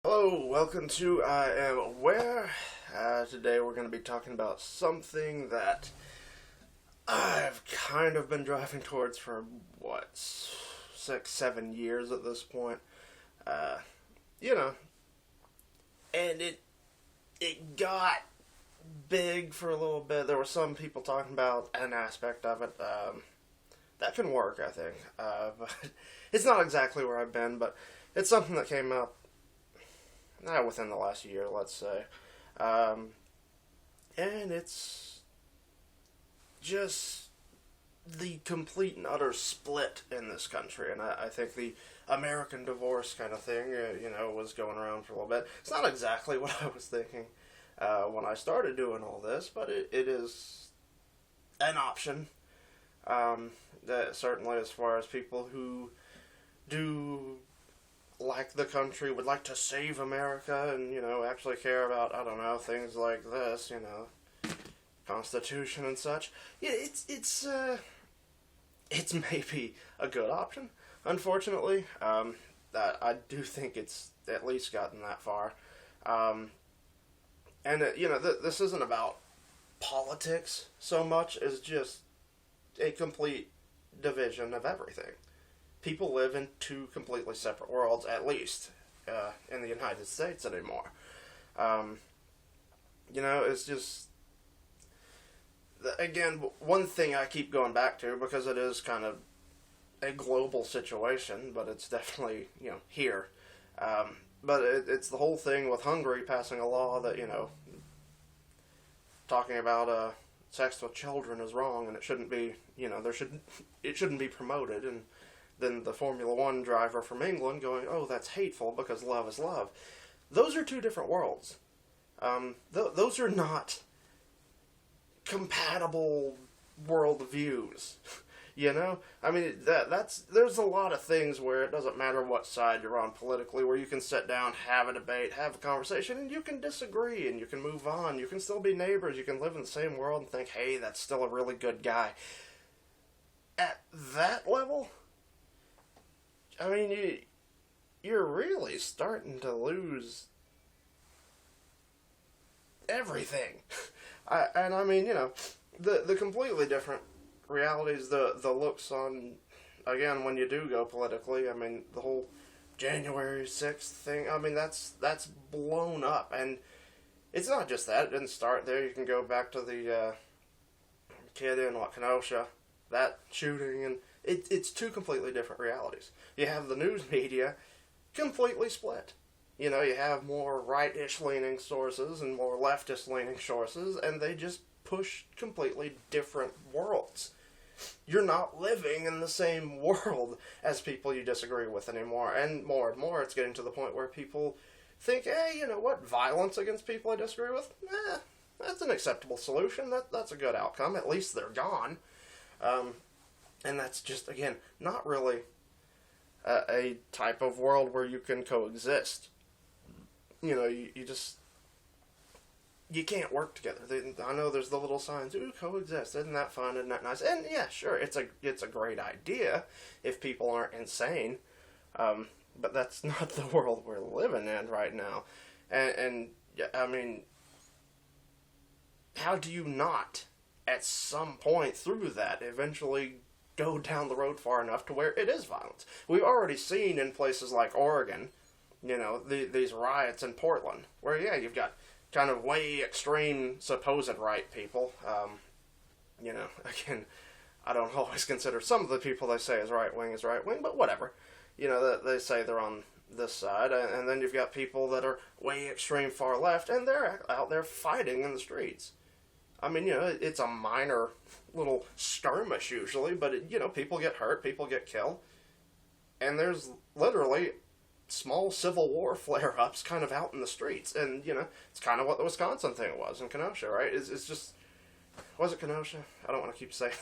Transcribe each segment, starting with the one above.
Hello, welcome to I Am Aware. Today we're going to be talking about something that I've kind of been driving towards for, 6, 7 years at this point. Uh, you know, and it got big for a little bit. There were some people talking about an aspect of it. That can work, I think. But it's not exactly where I've been, but it's something that came up within the last year, let's say. And it's just the complete and utter split in this country. And I think the American divorce kind of thing, was going around for a little bit. It's not exactly what I was thinking when I started doing all this, but it is an option. That certainly, as far as people who do like the country, would like to save America, and actually care about, I don't know, things like this, Constitution and such. Yeah, it's maybe a good option. Unfortunately, that I do think it's at least gotten that far. This isn't about politics so much as just a complete division of everything. People live in two completely separate worlds, at least in the United States anymore. It's just, again, one thing I keep going back to, because it is kind of a global situation, but it's definitely, here. But it's the whole thing with Hungary passing a law that, talking about sex with children is wrong, and it shouldn't be, it shouldn't be promoted, and then the Formula One driver from England going, oh, that's hateful because love is love. Those are two different worlds. Those are not compatible worldviews. I mean, there's a lot of things where it doesn't matter what side you're on politically, where you can sit down, have a debate, have a conversation, and you can disagree, and you can move on. You can still be neighbors. You can live in the same world and think, hey, that's still a really good guy. At that level, I mean, you're really starting to lose everything. The completely different realities, the looks on, again, when you do go politically, I mean, the whole January 6th thing, I mean, that's blown up, and it's not just that, it didn't start there. You can go back to the kid in, Kenosha, that shooting, and it's two completely different realities. You have the news media completely split. You have more right-ish leaning sources and more leftist leaning sources, and they just push completely different worlds. You're not living in the same world as people you disagree with anymore. And more it's getting to the point where people think, hey, you know what, violence against people I disagree with? That's an acceptable solution. That's a good outcome. At least they're gone. And that's just, again, not really a type of world where you can coexist. You can't work together. I know there's the little signs, ooh, coexist, isn't that fun, isn't that nice? And yeah, sure, it's a great idea if people aren't insane, but that's not the world we're living in right now. And I mean, how do you not, at some point through that, eventually go down the road far enough to where it is violence? We've already seen in places like Oregon, these riots in Portland, where, yeah, you've got kind of way extreme supposed right people. Again, I don't always consider some of the people they say is right wing, but whatever. They say they're on this side, and then you've got people that are way extreme far left, and they're out there fighting in the streets. I mean, it's a minor little skirmish usually, but, people get hurt, people get killed, and there's literally small Civil War flare-ups kind of out in the streets, and, it's kind of what the Wisconsin thing was in Kenosha, right? It's just, was it Kenosha? I don't want to keep saying,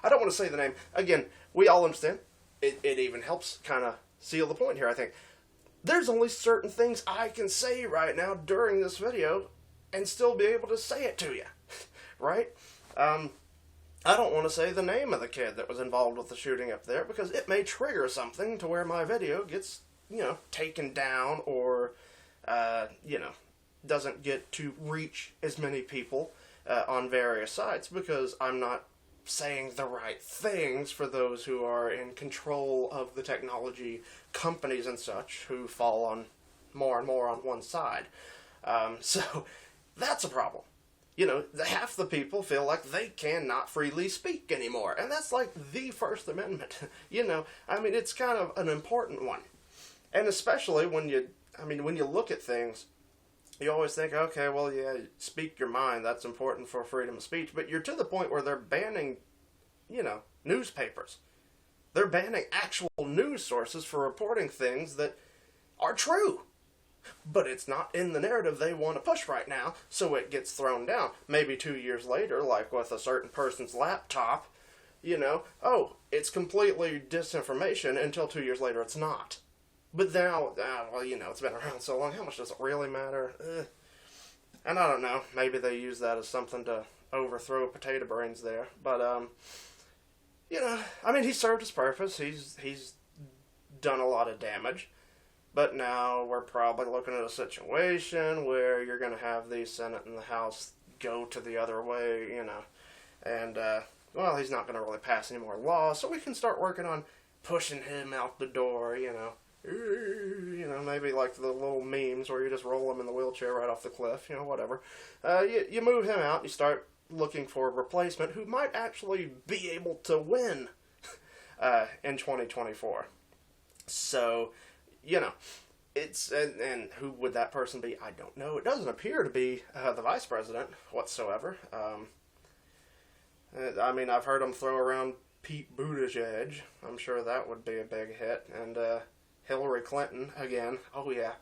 I don't want to say the name. Again, we all understand. It even helps kind of seal the point here, I think. There's only certain things I can say right now during this video and still be able to say it to you. Right? I don't want to say the name of the kid that was involved with the shooting up there, because it may trigger something to where my video gets, taken down or you know, doesn't get to reach as many people on various sites because I'm not saying the right things for those who are in control of the technology companies and such who fall on more and more on one side. So that's a problem. You know, half the people feel like they cannot freely speak anymore, and that's like the First Amendment. You know, I mean, it's kind of an important one, and especially when you look at things, you always think, okay, well, yeah, speak your mind. That's important for freedom of speech. But you're to the point where they're banning, you know, newspapers. They're banning actual news sources for reporting things that are true. But it's not in the narrative they want to push right now, so it gets thrown down. Maybe 2 years later, like with a certain person's laptop, you know, oh, it's completely disinformation until 2 years later it's not. But now, well, you know, it's been around so long, how much does it really matter? And I don't know, maybe they use that as something to overthrow potato brains there. But, you know, I mean, he served his purpose. He's done a lot of damage. But now we're probably looking at a situation where you're going to have the Senate and the House go to the other way, you know. And, well, he's not going to really pass any more laws, so we can start working on pushing him out the door, you know. You know, maybe like the little memes where you just roll him in the wheelchair right off the cliff, you know, whatever. You move him out, you start looking for a replacement who might actually be able to win in 2024. So, you know, it's, and who would that person be? I don't know. It doesn't appear to be the vice president whatsoever. I mean, I've heard him throw around Pete Buttigieg. I'm sure that would be a big hit. And, Hillary Clinton, again, oh yeah.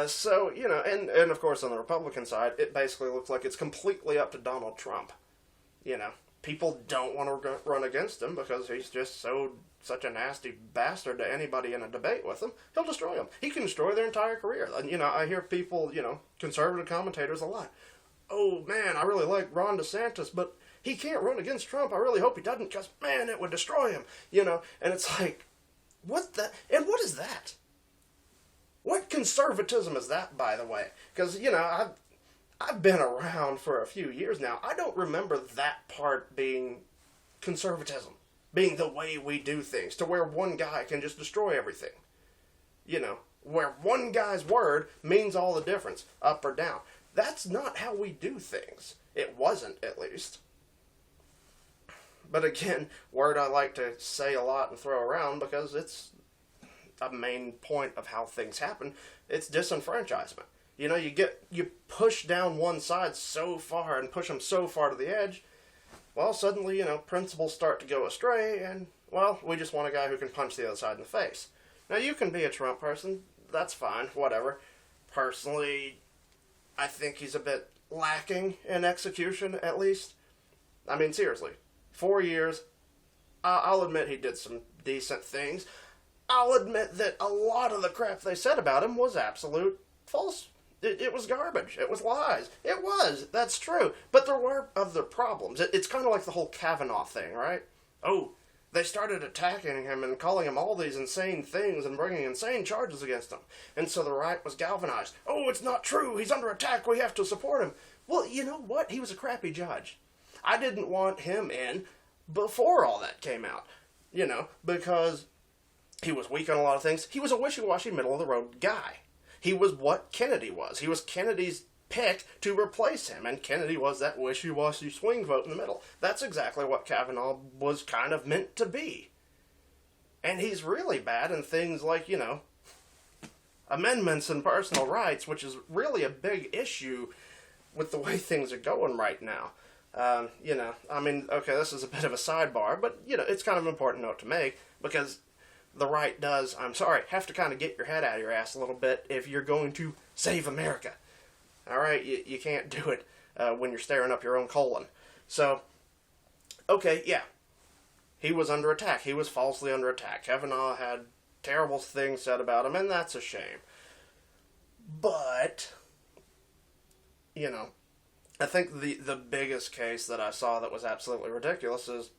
So, you know, and of course on the Republican side, it basically looks like it's completely up to Donald Trump. You know, people don't want to run against him because he's just such a nasty bastard to anybody in a debate with him. He'll destroy them. He can destroy their entire career. And, you know, I hear people, you know, conservative commentators a lot. Oh, man, I really like Ron DeSantis, but he can't run against Trump. I really hope he doesn't because, man, it would destroy him. You know, and it's like, what the... And what is that? What conservatism is that, by the way? Because, you know, I've been around for a few years now. I don't remember that part being conservatism. Being the way we do things. To where one guy can just destroy everything. You know, where one guy's word means all the difference, up or down. That's not how we do things. It wasn't, at least. But again, word I like to say a lot and throw around because it's a main point of how things happen. It's disenfranchisement. You know, you push down one side so far and push them so far to the edge, well, suddenly, you know, principles start to go astray and, well, we just want a guy who can punch the other side in the face. Now, you can be a Trump person. That's fine. Whatever. Personally, I think he's a bit lacking in execution, at least. I mean, seriously. 4 years, I'll admit he did some decent things. I'll admit that a lot of the crap they said about him was absolute false. It was garbage. It was lies. It was. That's true. But there were other problems. It's kind of like the whole Kavanaugh thing, right? Oh, they started attacking him and calling him all these insane things and bringing insane charges against him. And so the right was galvanized. Oh, it's not true. He's under attack. We have to support him. Well, you know what? He was a crappy judge. I didn't want him in before all that came out, you know, because he was weak on a lot of things. He was a wishy-washy, middle-of-the-road guy. He was what Kennedy was. He was Kennedy's pick to replace him, and Kennedy was that wishy-washy swing vote in the middle. That's exactly what Kavanaugh was kind of meant to be. And he's really bad in things like, you know, amendments and personal rights, which is really a big issue with the way things are going right now. You know, I mean, okay, this is a bit of a sidebar, but, you know, it's kind of an important note to make, because the right does, I'm sorry, have to kind of get your head out of your ass a little bit if you're going to save America. Alright, you can't do it when you're staring up your own colon. So, okay, yeah, he was under attack. He was falsely under attack. Kavanaugh had terrible things said about him, and that's a shame. But, you know, I think the biggest case that I saw that was absolutely ridiculous is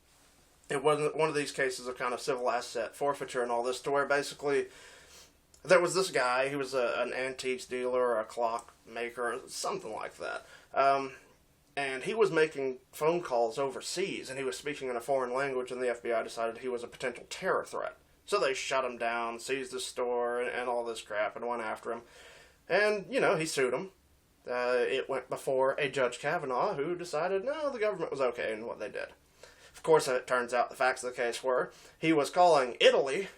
it wasn't one of these cases of kind of civil asset forfeiture and all this, to where basically There was this guy, he was an antiques dealer or a clock maker, something like that. And he was making phone calls overseas, and he was speaking in a foreign language, and the FBI decided he was a potential terror threat. So they shut him down, seized his store, and all this crap, and went after him. And, he sued him. It went before a Judge Kavanaugh, who decided, no, the government was okay in what they did. Of course, it turns out the facts of the case were, he was calling Italy,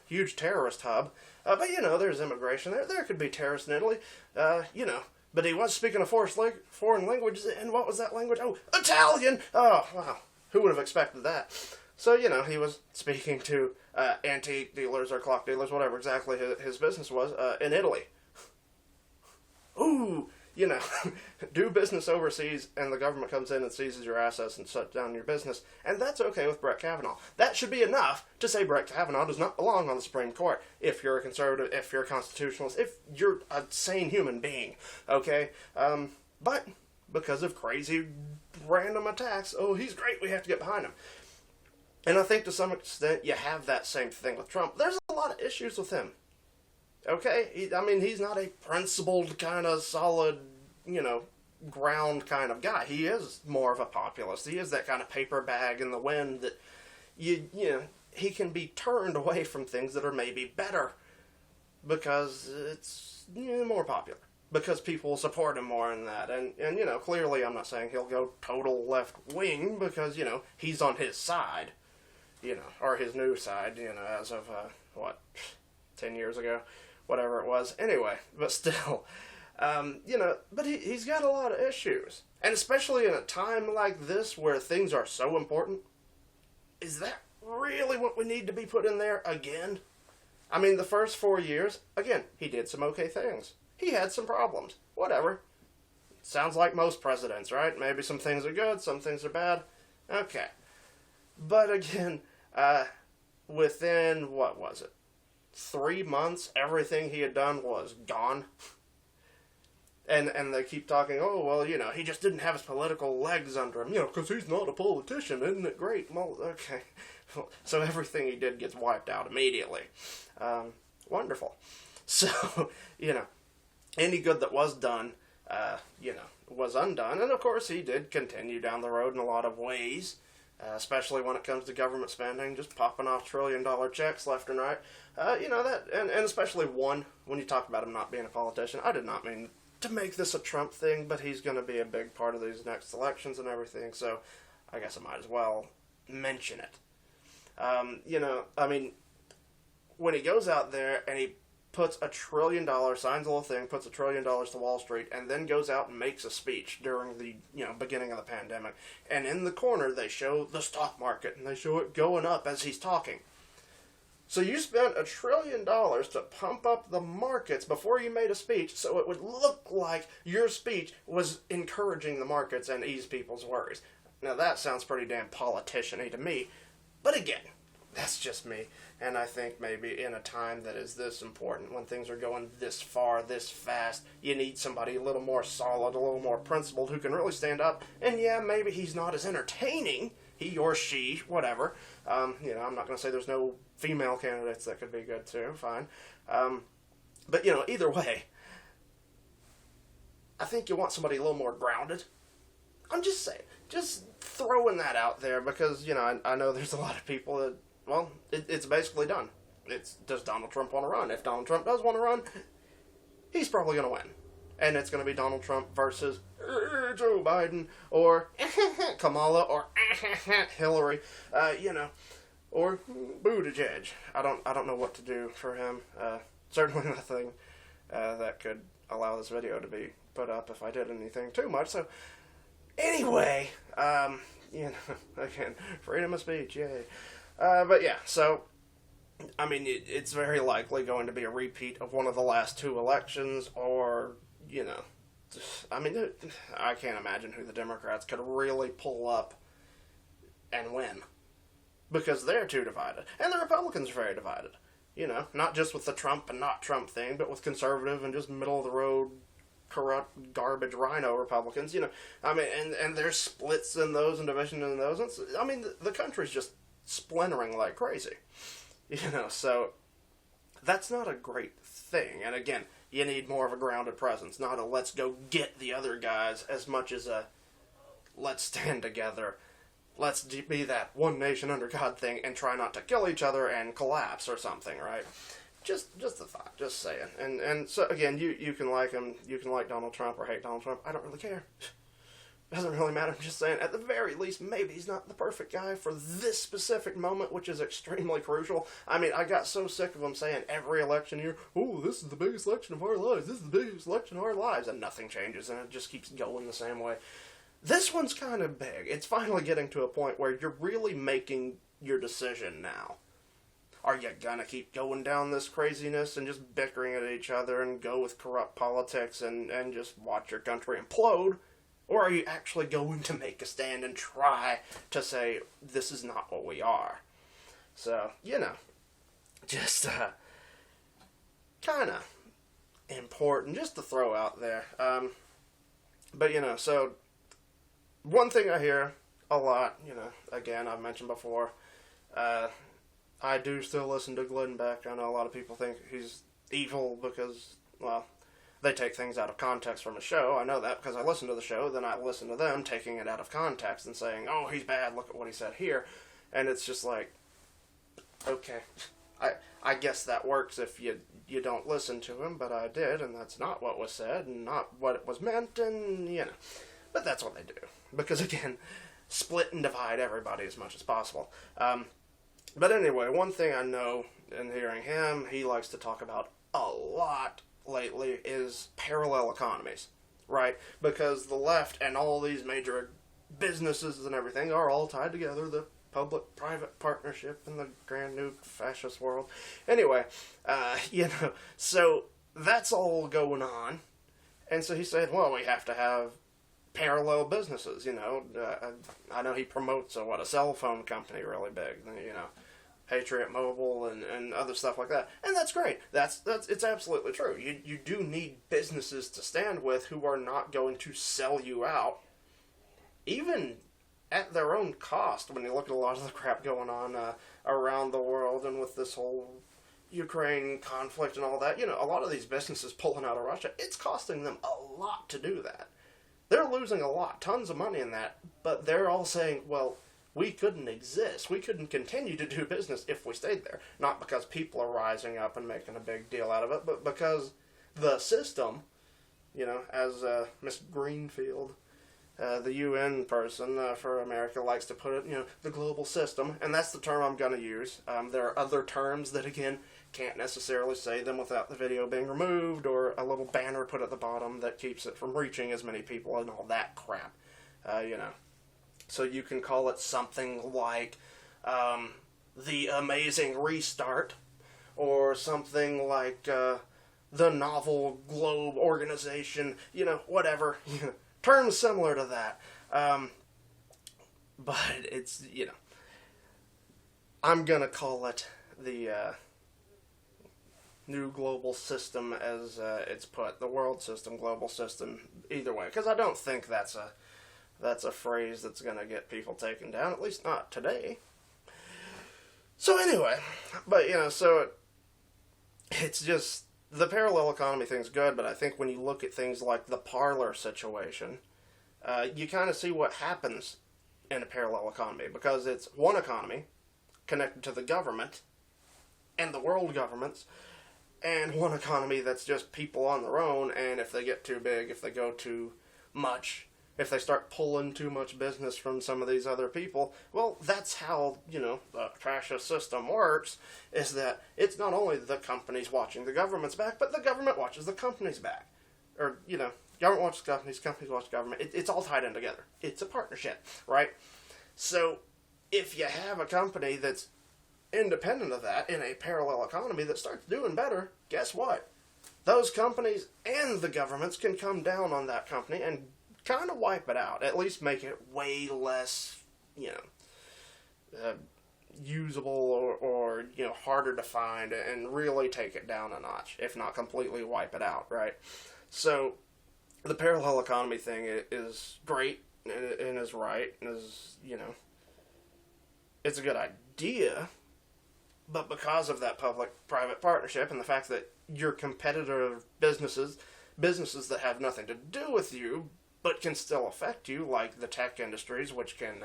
huge terrorist hub, but, there's immigration there. There could be terrorists in Italy, but he was speaking a foreign language, and what was that language? Oh, Italian! Oh, wow. Who would have expected that? So, he was speaking to antique dealers or clock dealers, whatever exactly his business was, in Italy. Ooh, do business overseas, and the government comes in and seizes your assets and shuts down your business, and that's okay with Brett Kavanaugh. That should be enough to say Brett Kavanaugh does not belong on the Supreme Court, if you're a conservative, if you're a constitutionalist, if you're a sane human being, okay? But because of crazy random attacks, oh, he's great, we have to get behind him. And I think to some extent you have that same thing with Trump. There's a lot of issues with him. Okay? He's not a principled kind of solid, ground kind of guy. He is more of a populist. He is that kind of paper bag in the wind that, he can be turned away from things that are maybe better because it's more popular. Because people will support him more in that. And clearly I'm not saying he'll go total left wing because, he's on his side, or his new side, as of, 10 years ago? Whatever it was. Anyway, but still, but he's got a lot of issues. And especially in a time like this where things are so important, is that really what we need to be put in there again? The first 4 years, again, he did some okay things. He had some problems. Whatever. Sounds like most presidents, right? Maybe some things are good, some things are bad. Okay. But again, within, 3 months, everything he had done was gone. And they keep talking, oh, well, he just didn't have his political legs under him, because he's not a politician, isn't it great? Well, okay. So everything he did gets wiped out immediately. Wonderful. So, any good that was done, was undone. And of course he did continue down the road in a lot of ways. Especially when it comes to government spending, just popping off trillion-dollar checks left and right. That, and especially one, when you talk about him not being a politician, I did not mean to make this a Trump thing, but he's going to be a big part of these next elections and everything, so I guess I might as well mention it. When he goes out there and he puts $1 trillion, signs a little thing, puts $1 trillion to Wall Street, and then goes out and makes a speech during the, beginning of the pandemic. And in the corner, they show the stock market, and they show it going up as he's talking. So you spent $1 trillion to pump up the markets before you made a speech, so it would look like your speech was encouraging the markets and ease people's worries. Now that sounds pretty damn politician-y to me, but again, that's just me. And I think maybe in a time that is this important, when things are going this far, this fast, you need somebody a little more solid, a little more principled, who can really stand up. And yeah, maybe he's not as entertaining, he or she, whatever. I'm not going to say there's no female candidates that could be good too, fine. But, either way, I think you want somebody a little more grounded. I'm just saying, just throwing that out there because, I know there's a lot of people that, well, it's basically done. Does Donald Trump want to run? If Donald Trump does want to run, he's probably going to win. And it's going to be Donald Trump versus Joe Biden, or Kamala, or Hillary, or Buttigieg. I don't know what to do for him. Certainly nothing that could allow this video to be put up if I did anything too much. So, anyway, again, freedom of speech, yay. But yeah, so, it's very likely going to be a repeat of one of the last two elections, or, I can't imagine who the Democrats could really pull up and win. Because they're too divided. And the Republicans are very divided. Not just with the Trump and not Trump thing, but with conservative and just middle-of-the-road, corrupt, garbage rhino Republicans, and there's splits in those and division in those. The country's just splintering like crazy. So that's not a great thing. And again, you need more of a grounded presence, not a let's go get the other guys, as much as a let's stand together, let's be that one nation under God thing and try not to kill each other and collapse or something, right? Just a thought, just saying. And so again, you can like him, you can like Donald Trump or hate Donald Trump. I don't really care. Doesn't really matter. I'm just saying, at the very least, maybe he's not the perfect guy for this specific moment, which is extremely crucial. I mean, I got so sick of him saying every election year, oh, this is the biggest election of our lives, this is the biggest election of our lives, and nothing changes, and it just keeps going the same way. This one's kind of big. It's finally getting to a point where you're really making your decision now. Are you gonna keep going down this craziness and just bickering at each other and go with corrupt politics and just watch your country implode? Or are you actually going to make a stand and try to say, this is not what we are? So, just kind of important just to throw out there. But, so one thing I hear a lot, again, I've mentioned before, I do still listen to Glenn Beck. I know a lot of people think he's evil because, well, they take things out of context from a show. I know that because I listen to the show, then I listen to them taking it out of context and saying, oh, he's bad, look at what he said here. And it's just like, okay, I guess that works if you don't listen to him, but I did, and that's not what was said, and not what it was meant, and, But that's what they do. Because, again, split and divide everybody as much as possible. But anyway, one thing I know in hearing him, he likes to talk about a lot lately is parallel economies, right? Because the left and all these major businesses and everything are all tied together, the public-private partnership in the grand new fascist world. Anyway, so that's all going on. And so he said, well, we have to have parallel businesses, I know he promotes a cell phone company really big, Patriot Mobile and other stuff like that. And that's great. It's absolutely true. You do need businesses to stand with who are not going to sell you out, even at their own cost, when you look at a lot of the crap going on around the world and with this whole Ukraine conflict and all that. A lot of these businesses pulling out of Russia, it's costing them a lot to do that. They're losing a lot, tons of money in that, but they're all saying, well, we couldn't exist. We couldn't continue to do business if we stayed there. Not because people are rising up and making a big deal out of it, but because the system, as Miss Greenfield, the UN person for America likes to put it, the global system, and that's the term I'm going to use. There are other terms that, again, can't necessarily say them without the video being removed or a little banner put at the bottom that keeps it from reaching as many people and all that crap, So you can call it something like the Amazing Restart, or something like the Novel Globe Organization, whatever. Terms similar to that. But it's, I'm going to call it the new global system as it's put. The world system, global system, either way. Because I don't think that's a phrase that's going to get people taken down, at least not today. So anyway, but, so it's just, the parallel economy thing's good, but I think when you look at things like the Parler situation, you kind of see what happens in a parallel economy, because it's one economy connected to the government and the world governments, and one economy that's just people on their own, and if they get too big, if they go too much, if they start pulling too much business from some of these other people, well, that's how, the fascist system works, is that it's not only the companies watching the government's back, but the government watches the company's back. Or, government watches companies watch government. It's all tied in together. It's a partnership, right? So, if you have a company that's independent of that in a parallel economy that starts doing better, guess what? Those companies and the governments can come down on that company and kind of wipe it out. At least make it way less, usable or harder to find, and really take it down a notch, if not completely wipe it out, right? So, the parallel economy thing is great, and is right, and is, it's a good idea, But because of that public-private partnership and the fact that your competitor businesses that have nothing to do with you, but can still affect you, like the tech industries, which can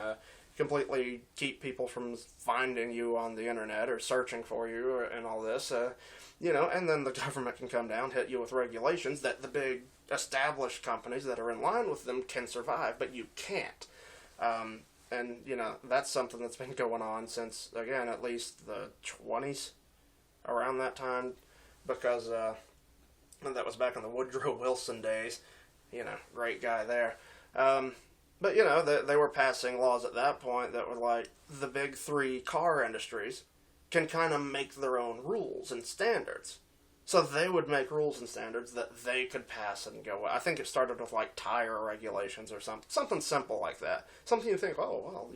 completely keep people from finding you on the internet or searching for you and all this, and then the government can come down, hit you with regulations that the big established companies that are in line with them can survive, but you can't. And, that's something that's been going on since, again, at least the 20s, around that time, because that was back in the Woodrow Wilson days. Great guy there. But, they were passing laws at that point that were like, the big three car industries can kind of make their own rules and standards. So they would make rules and standards that they could pass and go. I think it started with like tire regulations or something simple like that. Something you think, oh, well,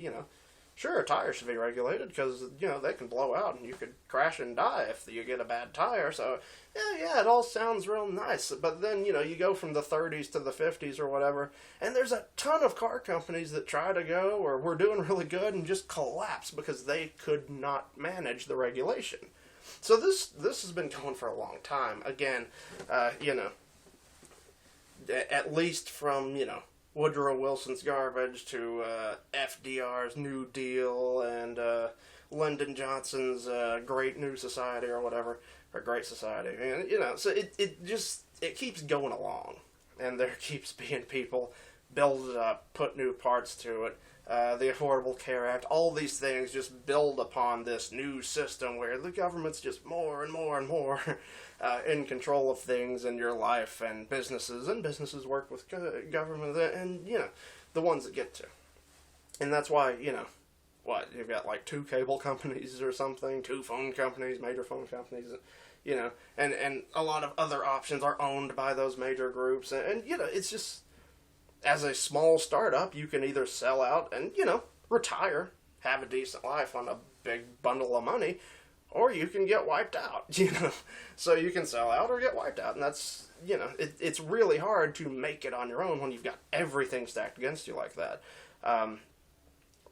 sure, tires should be regulated because, they can blow out and you could crash and die if you get a bad tire. So, yeah, it all sounds real nice. But then, you go from the 30s to the 50s or whatever, and there's a ton of car companies that try to go or were doing really good and just collapse because they could not manage the regulation. So this has been going for a long time. Again, at least from, Woodrow Wilson's garbage to FDR's New Deal and Lyndon Johnson's Great New Society or whatever, or Great Society. And, so it keeps going along. And there keeps being people build it up, put new parts to it. The Affordable Care Act, all these things just build upon this new system where the government's just more and more and more in control of things in your life, and businesses work with government, and, the ones that get to. And that's why, you've got like 2 cable companies or something, 2 phone companies, major phone companies, and a lot of other options are owned by those major groups, and it's just, as a small startup, you can either sell out and, retire, have a decent life on a big bundle of money, or you can get wiped out, So you can sell out or get wiped out, and that's, it's really hard to make it on your own when you've got everything stacked against you like that.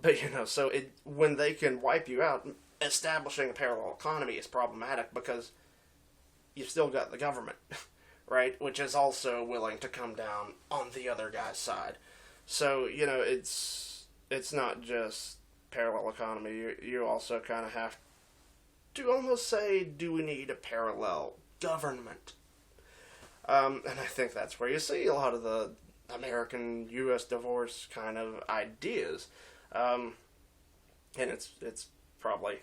But, so when they can wipe you out, establishing a parallel economy is problematic because you've still got the government. Right, which is also willing to come down on the other guy's side. So, it's not just parallel economy. You also kind of have to almost say, do we need a parallel government? And I think that's where you see a lot of the American U.S. divorce kind of ideas. And it's probably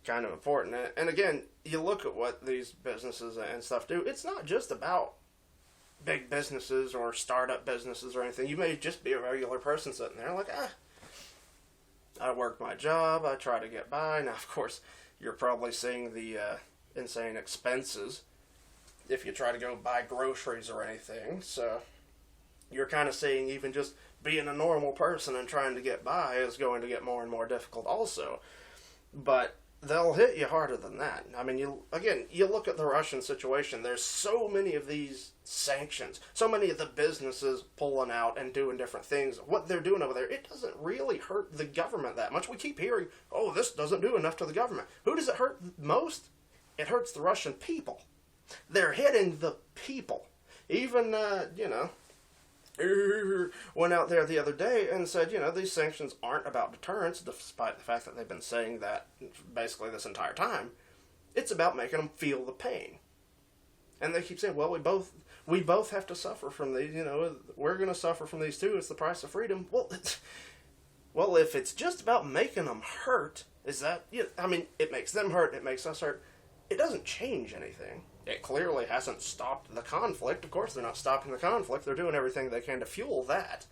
kind of important. And again, you look at what these businesses and stuff do, it's not just about big businesses or startup businesses or anything. You may just be a regular person sitting there like, I work my job, I try to get by. Now, of course, you're probably seeing the insane expenses if you try to go buy groceries or anything. So you're kind of seeing even just being a normal person and trying to get by is going to get more and more difficult also. But they'll hit you harder than that. I mean, you look at the Russian situation. There's so many of these sanctions, so many of the businesses pulling out and doing different things. What they're doing over there, it doesn't really hurt the government that much. We keep hearing, oh, this doesn't do enough to the government. Who does it hurt most? It hurts the Russian people. They're hitting the people. Even, went out there the other day and said, these sanctions aren't about deterrence, despite the fact that they've been saying that basically this entire time. It's about making them feel the pain. And they keep saying, well, we both have to suffer from these, we're going to suffer from these too. It's the price of freedom. Well, if it's just about making them hurt, it makes them hurt, it makes us hurt. It doesn't change anything. It clearly hasn't stopped the conflict. Of course they're not stopping the conflict. They're doing everything they can to fuel that.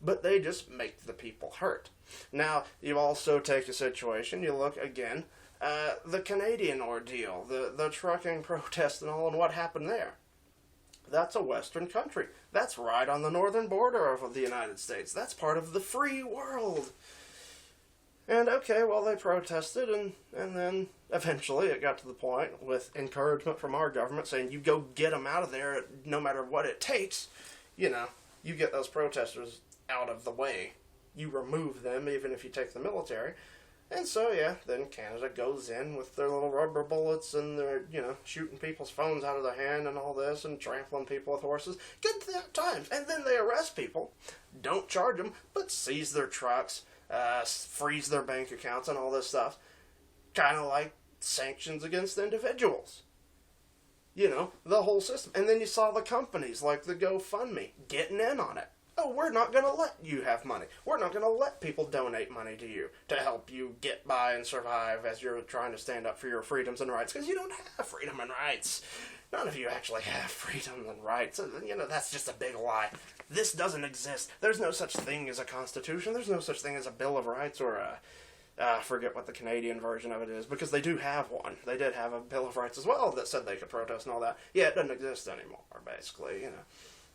But they just make the people hurt. Now, you also take a situation, you look again, the Canadian ordeal, the trucking protest and all, and what happened there. That's a Western country. That's right on the northern border of the United States. That's part of the free world. And okay, well, they protested, and then eventually it got to the point with encouragement from our government saying, you go get them out of there no matter what it takes. You get those protesters out of the way. You remove them, even if you take the military. And so, yeah, then Canada goes in with their little rubber bullets and they're, shooting people's phones out of their hand and all this and trampling people with horses. Good times. And then they arrest people, don't charge them, but seize their trucks, freeze their bank accounts and all this stuff. Kind of like sanctions against individuals. The whole system. And then you saw the companies like the GoFundMe getting in on it. Oh, we're not going to let you have money. We're not going to let people donate money to you to help you get by and survive as you're trying to stand up for your freedoms and rights, because you don't have freedom and rights. None of you actually have freedom and rights. That's just a big lie. This doesn't exist. There's no such thing as a constitution. There's no such thing as a Bill of Rights or I forget what the Canadian version of it is, because they do have one. They did have a Bill of Rights as well that said they could protest and all that. Yeah, it doesn't exist anymore, basically,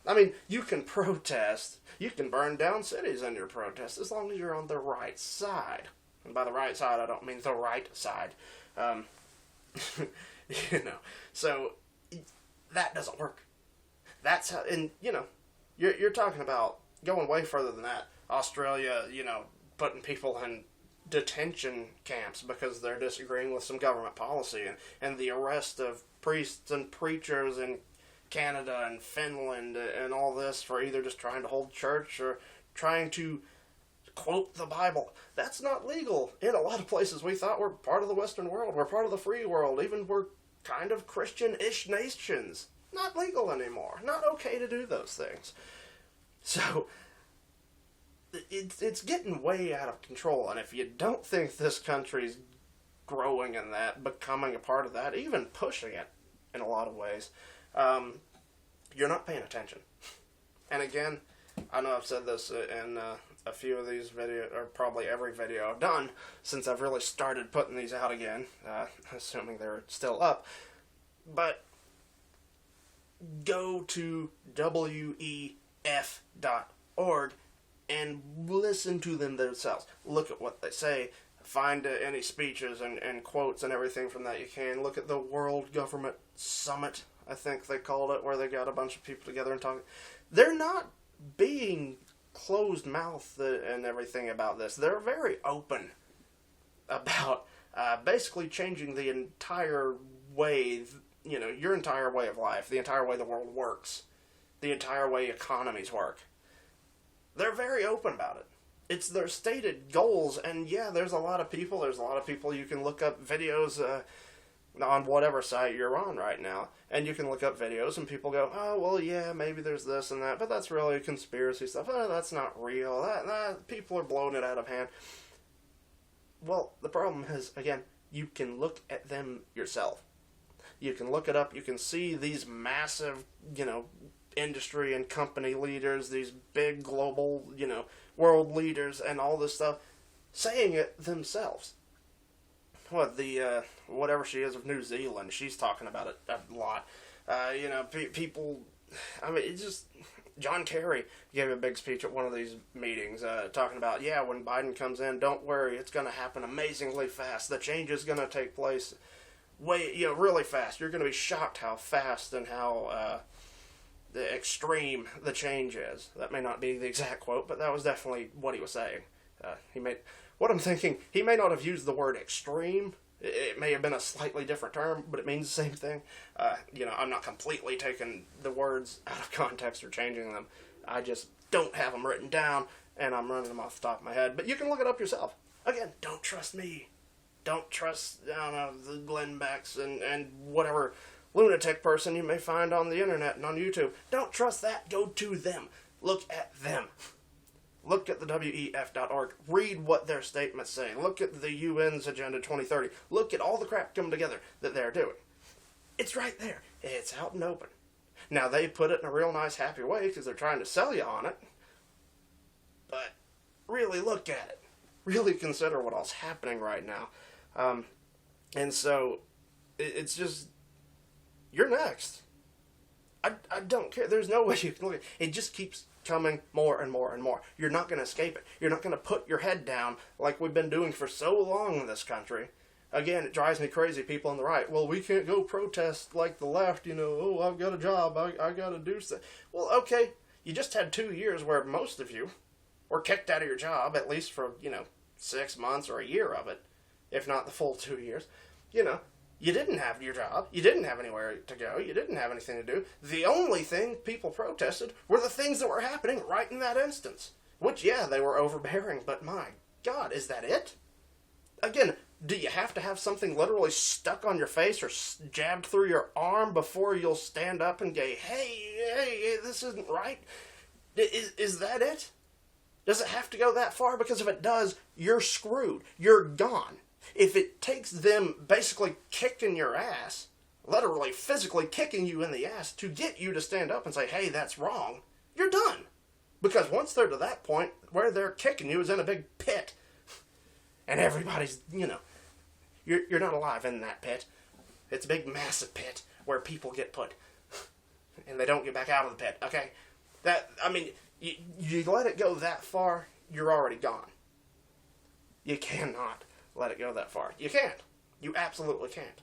I mean, you can protest, you can burn down cities in your protest as long as you're on the right side. And by the right side, I don't mean the right side. So that doesn't work. That's how, and you're talking about going way further than that. Australia, putting people in detention camps because they're disagreeing with some government policy, and the arrest of priests and preachers and Canada and Finland and all this for either just trying to hold church or trying to quote the Bible. That's not legal in a lot of places. We thought we're part of the Western world. We're part of the free world. Even we're kind of Christian-ish nations. Not legal anymore. Not okay to do those things. So it's getting way out of control. And if you don't think this country's growing in that, becoming a part of that, even pushing it in a lot of ways, you're not paying attention. And again, I know I've said this in a few of these videos, or probably every video I've done since I've really started putting these out again, assuming they're still up. But go to WEF.org and listen to them themselves. Look at what they say. Find any speeches and quotes and everything from that you can. Look at the World Government Summit, I think they called it, where they got a bunch of people together and talking. They're not being closed-mouthed and everything about this. They're very open about basically changing the entire way, your entire way of life, the entire way the world works, the entire way economies work. They're very open about it. It's their stated goals, and yeah, there's a lot of people you can look up videos on whatever site you're on right now, and you can look up videos and people go, oh, well, yeah, maybe there's this and that, but that's really conspiracy stuff. Oh, that's not real. That people are blowing it out of hand. Well, the problem is, again, you can look at them yourself. You can look it up. You can see these massive, industry and company leaders, these big global, world leaders and all this stuff saying it themselves. Whatever she is of New Zealand, she's talking about it a lot. People, it's just, John Kerry gave a big speech at one of these meetings, talking about, when Biden comes in, don't worry, it's going to happen amazingly fast. The change is going to take place really fast. You're going to be shocked how fast and how, the extreme the change is. That may not be the exact quote, but that was definitely what he was saying. He may not have used the word extreme. It may have been a slightly different term, but it means the same thing. I'm not completely taking the words out of context or changing them. I just don't have them written down, and I'm running them off the top of my head. But you can look it up yourself. Again, don't trust me. Don't trust, the Glenn Becks and whatever lunatic person you may find on the internet and on YouTube. Don't trust that. Go to them. Look at them. Look at the WEF.org. Read what their statements say. Look at the UN's Agenda 2030. Look at all the crap coming together that they're doing. It's right there. It's out and open. Now, they put it in a real nice, happy way because they're trying to sell you on it. But really look at it. Really consider what all's happening right now. And so, it's just, you're next. I don't care. There's no way you can look at it. It just keeps coming more and more and more. You're not going to escape it. You're not going to put your head down like we've been doing for so long in this country. Again, it drives me crazy, people on the right. Well, we can't go protest like the left, oh, I've got a job, I got to do stuff. Well, okay, you just had 2 years where most of you were kicked out of your job, at least for, 6 months or a year of it, if not the full 2 years, you know, you didn't have your job. You didn't have anywhere to go. You didn't have anything to do. The only thing people protested were the things that were happening right in that instance. Which, yeah, they were overbearing, but my God, is that it? Again, do you have to have something literally stuck on your face or jabbed through your arm before you'll stand up and go, hey, this isn't right? Is that it? Does it have to go that far? Because if it does, you're screwed. You're gone. If it takes them basically kicking your ass, literally physically kicking you in the ass to get you to stand up and say, hey, that's wrong, you're done. Because once they're to that point, where they're kicking you is in a big pit. And everybody's, you're not alive in that pit. It's a big, massive pit where people get put. And they don't get back out of the pit, okay? You let it go that far, you're already gone. You cannot let it go that far. You can't. You absolutely can't.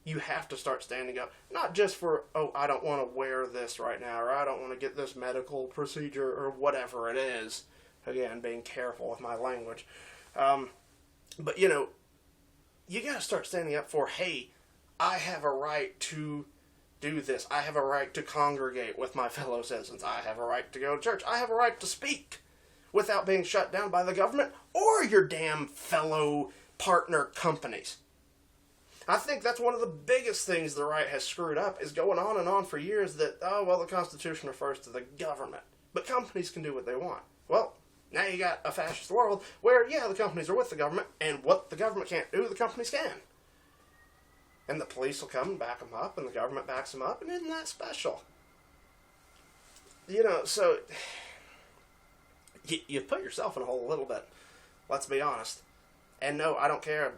You have to start standing up. Not just for, I don't want to wear this right now, or I don't want to get this medical procedure, or whatever it is. Again, being careful with my language. But, you got to start standing up for, hey, I have a right to do this. I have a right to congregate with my fellow citizens. I have a right to go to church. I have a right to speak without being shut down by the government or your damn fellow partner companies. I think that's one of the biggest things the right has screwed up, is going on and on for years that, the Constitution refers to the government, but companies can do what they want. Well, now you got a fascist world where, the companies are with the government, and what the government can't do, the companies can. And the police will come and back them up, and the government backs them up, and isn't that special? So you put yourself in a hole a little bit, let's be honest. And no, I don't care,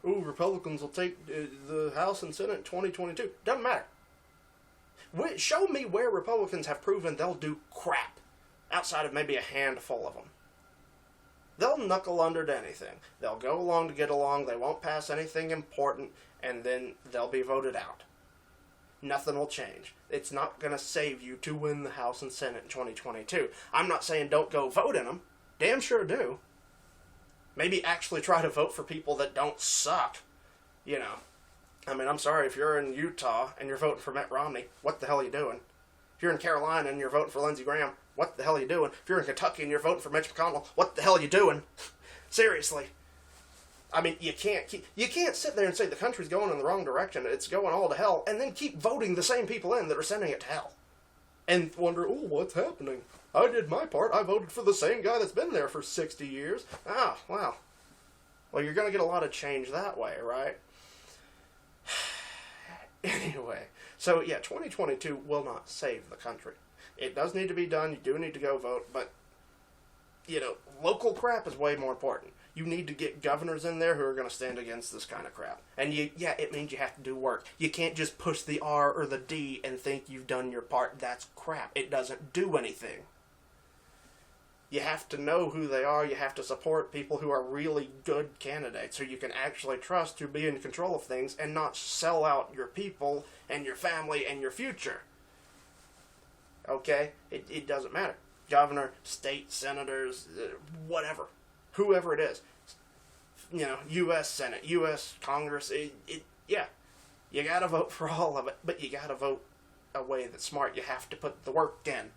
Republicans will take the House and Senate in 2022. Doesn't matter. Show me where Republicans have proven they'll do crap outside of maybe a handful of them. They'll knuckle under to anything. They'll go along to get along. They won't pass anything important, and then they'll be voted out. Nothing will change. It's not going to save you to win the House and Senate in 2022. I'm not saying don't go vote in them. Damn sure do. Maybe actually try to vote for people that don't suck. I'm sorry, if you're in Utah and you're voting for Mitt Romney, what the hell are you doing? If you're in Carolina and you're voting for Lindsey Graham, what the hell are you doing? If you're in Kentucky and you're voting for Mitch McConnell, what the hell are you doing? Seriously. You can't sit there and say the country's going in the wrong direction, it's going all to hell, and then keep voting the same people in that are sending it to hell. And wonder, what's happening? I did my part. I voted for the same guy that's been there for 60 years. Wow. Well, you're going to get a lot of change that way, right? Anyway, so 2022 will not save the country. It does need to be done. You do need to go vote, but, local crap is way more important. You need to get governors in there who are going to stand against this kind of crap. And it means you have to do work. You can't just push the R or the D and think you've done your part. That's crap. It doesn't do anything. You have to know who they are. You have to support people who are really good candidates who you can actually trust to be in control of things and not sell out your people and your family and your future. Okay? It doesn't matter. Governor, state senators, whatever. Whoever it is. U.S. Senate, U.S. Congress, you gotta vote for all of it, but you gotta vote a way that's smart. You have to put the work in.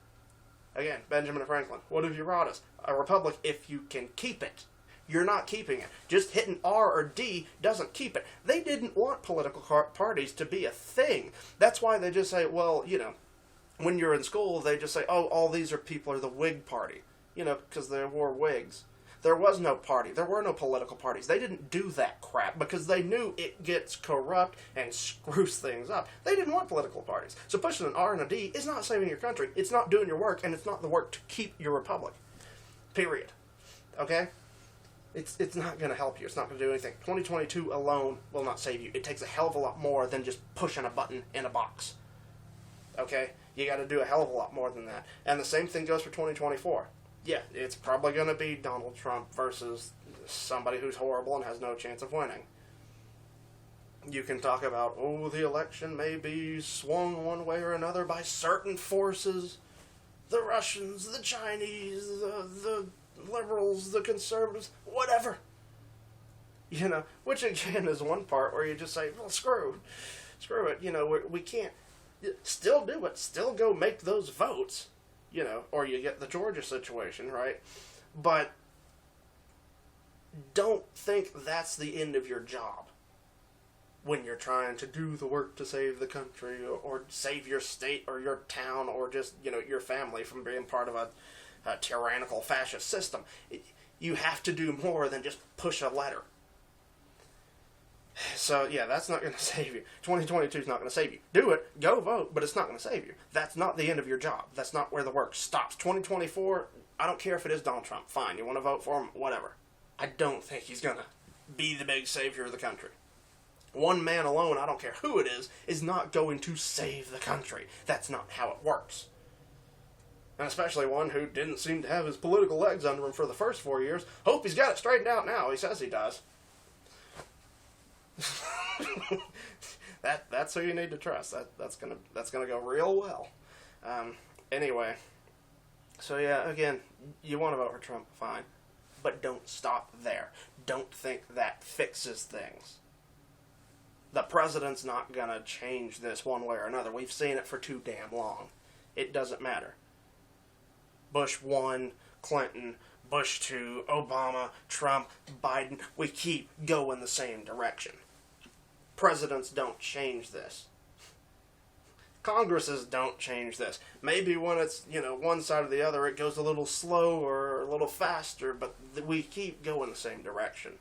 Again, Benjamin Franklin, what have you wrought us? A republic if you can keep it. You're not keeping it. Just hitting R or D doesn't keep it. They didn't want political parties to be a thing. That's why they just say, when you're in school, they just say, all these people are the Whig Party. Because they wore wigs. There was no party. There were no political parties. They didn't do that crap because they knew it gets corrupt and screws things up. They didn't want political parties. So pushing an R and a D is not saving your country. It's not doing your work, and it's not the work to keep your republic. Period. Okay? It's not going to help you. It's not going to do anything. 2022 alone will not save you. It takes a hell of a lot more than just pushing a button in a box. Okay? You got to do a hell of a lot more than that. And the same thing goes for 2024. Yeah, it's probably going to be Donald Trump versus somebody who's horrible and has no chance of winning. You can talk about, the election may be swung one way or another by certain forces. The Russians, the Chinese, the liberals, the conservatives, whatever. You know, which again is one part where you just say, well, screw it. You know, we can't still do it. Still go make those votes. You know, or you get the Georgia situation, right? But don't think that's the end of your job when you're trying to do the work to save the country or save your state or your town or just, you know, your family from being part of a tyrannical fascist system. You have to do more than just push a letter. So, yeah, that's not going to save you. 2022 is not going to save you. Do it, go vote, but it's not going to save you. That's not the end of your job. That's not where the work stops. 2024, I don't care if it is Donald Trump. Fine, you want to vote for him? Whatever. I don't think he's going to be the big savior of the country. One man alone, I don't care who it is not going to save the country. That's not how it works. And especially one who didn't seem to have his political legs under him for the first 4 years. Hope he's got it straightened out now. He says he does. That's who you need to trust. That's gonna go real well. Anyway, so yeah, again, you want to vote for Trump, fine, but don't stop there. Don't think that fixes things. The president's not gonna change this one way or another. We've seen it for too damn long. It doesn't matter. Bush 1, Clinton, Bush 2, Obama, Trump, Biden. We keep going the same direction. Presidents don't change this. Congresses don't change this. Maybe when it's, you know, one side or the other, it goes a little slow or a little faster, but we keep going the same direction.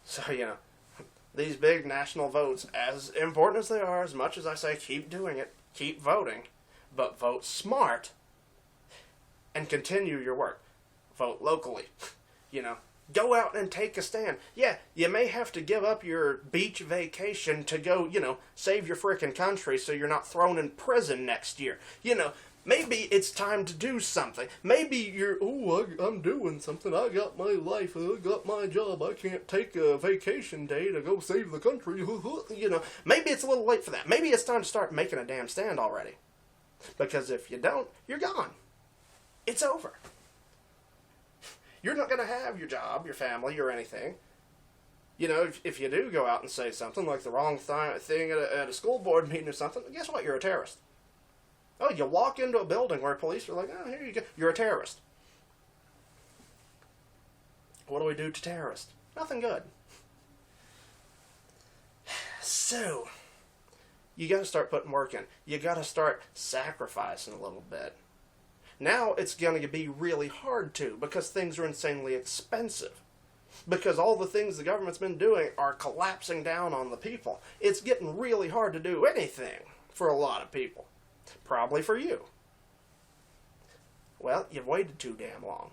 So, you know, these big national votes, as important as they are, as much as I say keep doing it, keep voting, but vote smart and continue your work. Vote locally. You know, go out and take a stand. Yeah, you may have to give up your beach vacation to go, you know, save your frickin' country so you're not thrown in prison next year. You know, maybe it's time to do something. Maybe I'm doing something. I got my life. I got my job. I can't take a vacation day to go save the country. You know, maybe it's a little late for that. Maybe it's time to start making a damn stand already. Because if you don't, you're gone. It's over. You're not going to have your job, your family, or anything. You know, if you do go out and say something like the wrong thing at a school board meeting or something, guess what? You're a terrorist. Oh, you walk into a building where police are like, oh, here you go. You're a terrorist. What do we do to terrorists? Nothing good. So, you got to start putting work in. You got to start sacrificing a little bit. Now it's going to be really hard to, because things are insanely expensive. Because all the things the government's been doing are collapsing down on the people. It's getting really hard to do anything for a lot of people. Probably for you. Well, you've waited too damn long.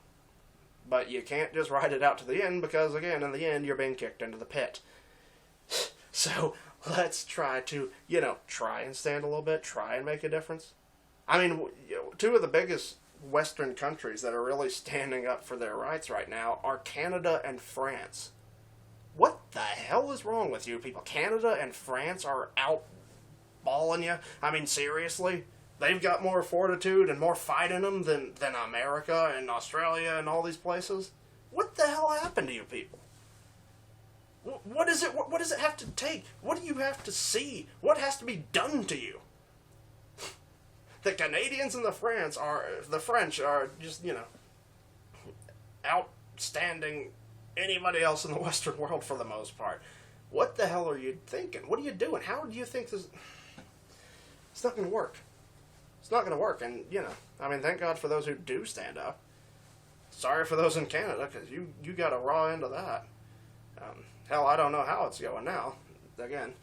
But you can't just ride it out to the end, because again, in the end, you're being kicked into the pit. So, let's try to, you know, try and stand a little bit, try and make a difference. I mean, two of the biggest Western countries that are really standing up for their rights right now are Canada and France. What the hell is wrong with you people? Canada and France are outballing you? I mean, seriously? They've got more fortitude and more fight in them than America and Australia and all these places? What the hell happened to you people? What does it have to take? What do you have to see? What has to be done to you? The Canadians and the French are just, you know, outstanding anybody else in the Western world for the most part. What the hell are you thinking? What are you doing? How do you think this... It's not going to work. It's not going to work. And, you know, I mean, thank God for those who do stand up. Sorry for those in Canada, because you got a raw end of that. Hell, I don't know how it's going now. Again...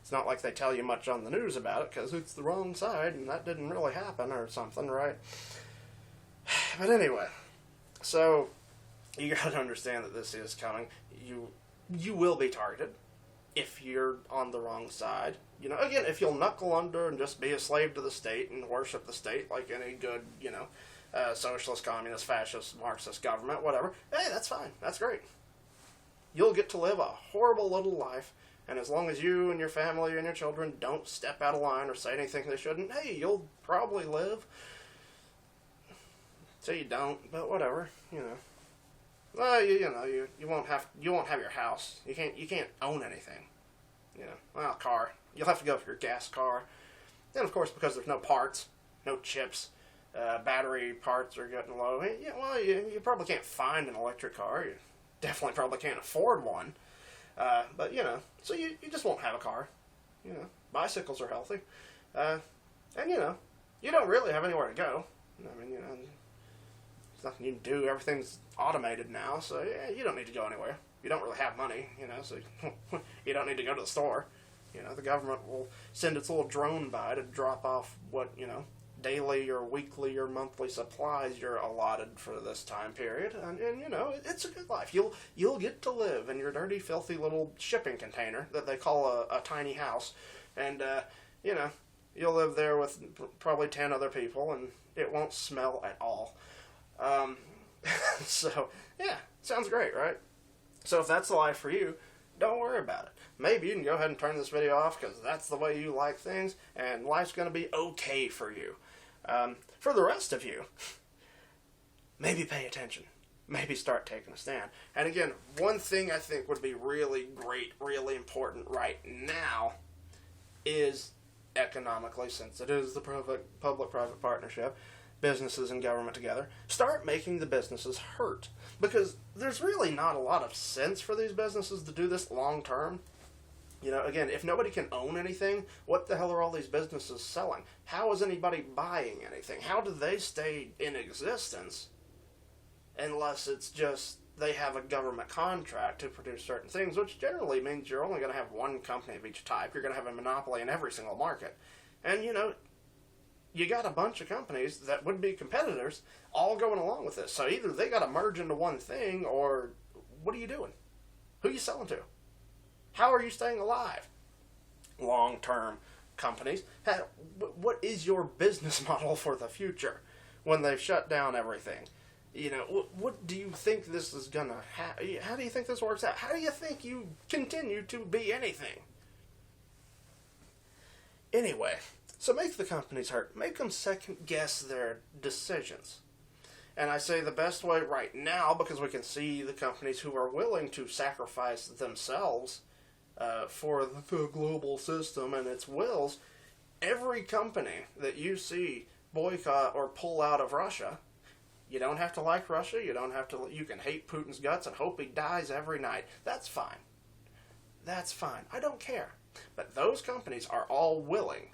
It's not like they tell you much on the news about it, because it's the wrong side, and that didn't really happen, or something, right? But anyway, so, you gotta understand that this is coming. You will be targeted if you're on the wrong side. You know, again, if you'll knuckle under and just be a slave to the state and worship the state like any good, you know, socialist, communist, fascist, Marxist government, whatever, hey, that's fine. That's great. You'll get to live a horrible little life. And as long as you and your family and your children don't step out of line or say anything they shouldn't, hey, you'll probably live So you don't, but whatever, you know. Well, you won't have your house. You can't own anything. You know, well, car. You'll have to go for your gas car. And of course, because there's no parts, no chips, battery parts are getting low. Yeah, well, you probably can't find an electric car. You definitely probably can't afford one. But you know, so you just won't have a car. You know, bicycles are healthy, and you know, you don't really have anywhere to go. I mean, you know, there's nothing you can do. Everything's automated now, so yeah, you don't need to go anywhere. You don't really have money, you know, so you don't need to go to the store. You know, the government will send its little drone by to drop off what, you know, daily or weekly or monthly supplies you're allotted for this time period, and you know, it's a good life. You'll get to live in your dirty, filthy little shipping container that they call a tiny house, and you know, you'll live there with probably 10 other people, and it won't smell at all. So yeah, sounds great, right? So if that's the life for you, don't worry about it. Maybe you can go ahead and turn this video off because that's the way you like things, and life's going to be okay for you. For the rest of you, maybe pay attention. Maybe start taking a stand. And again, one thing I think would be really great, really important right now is economically, since it is the public-private partnership, businesses and government together, start making the businesses hurt. Because there's really not a lot of sense for these businesses to do this long term. You know, again, if nobody can own anything, what the hell are all these businesses selling? How is anybody buying anything? How do they stay in existence unless it's just they have a government contract to produce certain things, which generally means you're only going to have one company of each type. You're going to have a monopoly in every single market. And, you know, you got a bunch of companies that would be competitors all going along with this. So either they got to merge into one thing, or what are you doing? Who are you selling to? How are you staying alive? Long-term companies. What is your business model for the future when they've shut down everything? You know, what do you think this is going to happen? How do you think this works out? How do you think you continue to be anything? Anyway, so make the companies hurt. Make them second-guess their decisions. And I say the best way right now, because we can see the companies who are willing to sacrifice themselves for the global system and its wills. Every company that you see boycott or pull out of Russia, you don't have to like Russia. You can hate Putin's guts and hope he dies every night. That's fine. That's fine. I don't care. But those companies are all willing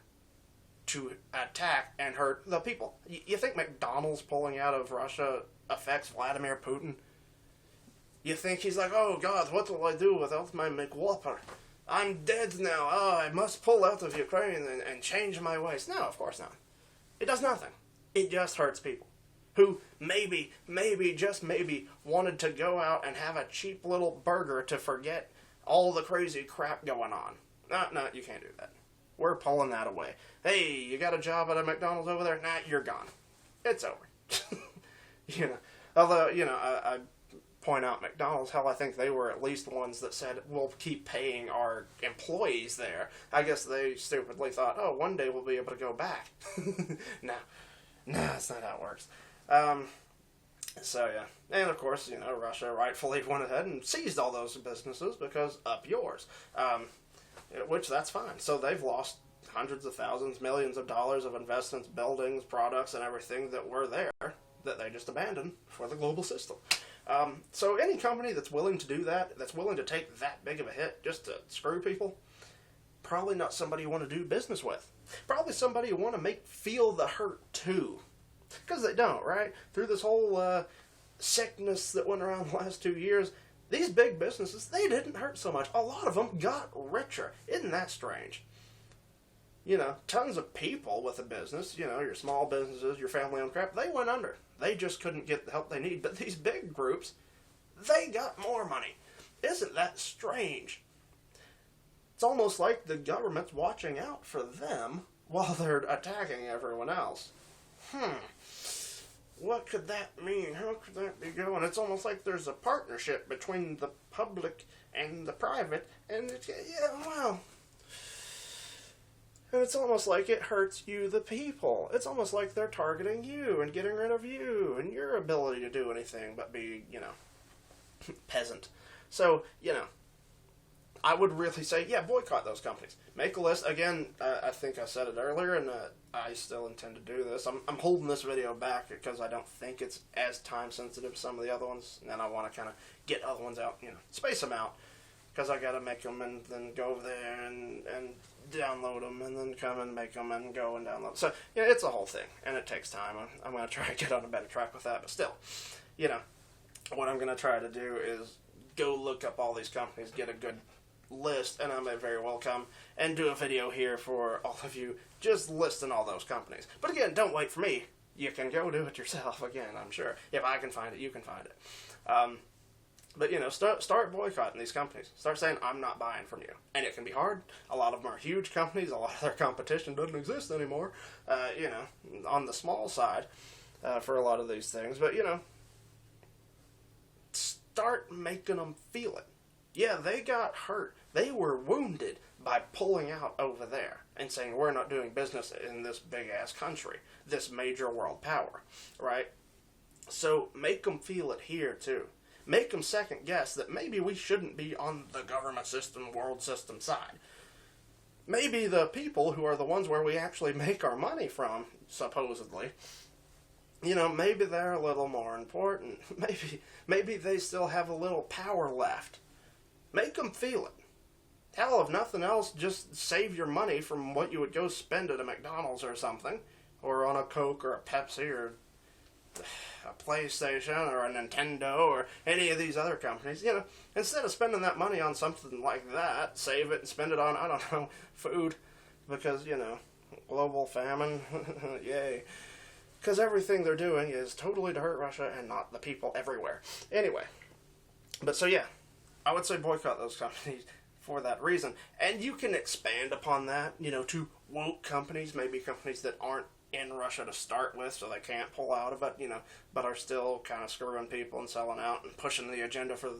to attack and hurt the people. You think McDonald's pulling out of Russia affects Vladimir Putin? You think he's like, oh God, what will I do without my McWhopper? I'm dead now. Oh, I must pull out of Ukraine and change my ways. No, of course not. It does nothing. It just hurts people who maybe, just maybe, wanted to go out and have a cheap little burger to forget all the crazy crap going on. No, you can't do that. We're pulling that away. Hey, you got a job at a McDonald's over there? Nah, you're gone. It's over. You know, although, you know, I point out McDonald's, hell, I think they were at least ones that said, we'll keep paying our employees there. I guess they stupidly thought, oh, one day we'll be able to go back. No, that's not how it works. So, yeah. And, of course, you know, Russia rightfully went ahead and seized all those businesses because up yours. Which, that's fine. So they've lost hundreds of thousands, millions of dollars of investments, buildings, products, and everything that were there that they just abandoned for the global system. So any company that's willing to do that, that's willing to take that big of a hit just to screw people, probably not somebody you want to do business with. Probably somebody you want to feel the hurt too. Because they don't, right? Through this whole sickness that went around the last 2 years, these big businesses, they didn't hurt so much. A lot of them got richer. Isn't that strange? You know, tons of people with a business, you know, your small businesses, your family-owned crap, they went under. They just couldn't get the help they need. But these big groups, they got more money. Isn't that strange? It's almost like the government's watching out for them while they're attacking everyone else. What could that mean? How could that be going? It's almost like there's a partnership between the public and the private, and it's, yeah, well, And it's almost like it hurts you, the people. It's almost like they're targeting you and getting rid of you and your ability to do anything but be, peasant. So, I would really say, yeah, boycott those companies. Make a list. Again, I think I said it earlier, and I still intend to do this. I'm holding this video back because I don't think it's as time sensitive as some of the other ones, and I want to kind of get other ones out, space them out, because I got to make them and then go over there and download them, and then come and make them and go and download. So, it's a whole thing, and it takes time. I'm going to try to get on a better track with that, but still, what I'm going to try to do is go look up all these companies, get a good list, and I may very well come and do a video here for all of you just listing all those companies. But again, don't wait for me. You can go do it yourself. Again, I'm sure if I can find it, you can find it. But start boycotting these companies. Start saying, I'm not buying from you. And it can be hard. A lot of them are huge companies. A lot of their competition doesn't exist anymore, on the small side, for a lot of these things. But, start making them feel it. Yeah, they got hurt. They were wounded by pulling out over there and saying, we're not doing business in this big-ass country, this major world power, right? So make them feel it here, too. Make them second-guess that maybe we shouldn't be on the government system, world system side. Maybe the people who are the ones where we actually make our money from, supposedly, maybe they're a little more important. Maybe they still have a little power left. Make them feel it. Hell, if nothing else, just save your money from what you would go spend at a McDonald's or something, or on a Coke or a Pepsi or a PlayStation or a Nintendo or any of these other companies. Instead of spending that money on something like that, save it and spend it on, I don't know, food, because, global famine, yay. Because everything they're doing is totally to hurt Russia and not the people everywhere. Anyway, but so yeah, I would say boycott those companies for that reason. And you can expand upon that, to woke companies, maybe companies that aren't in Russia to start with, so they can't pull out of it, but are still kind of screwing people and selling out and pushing the agenda for,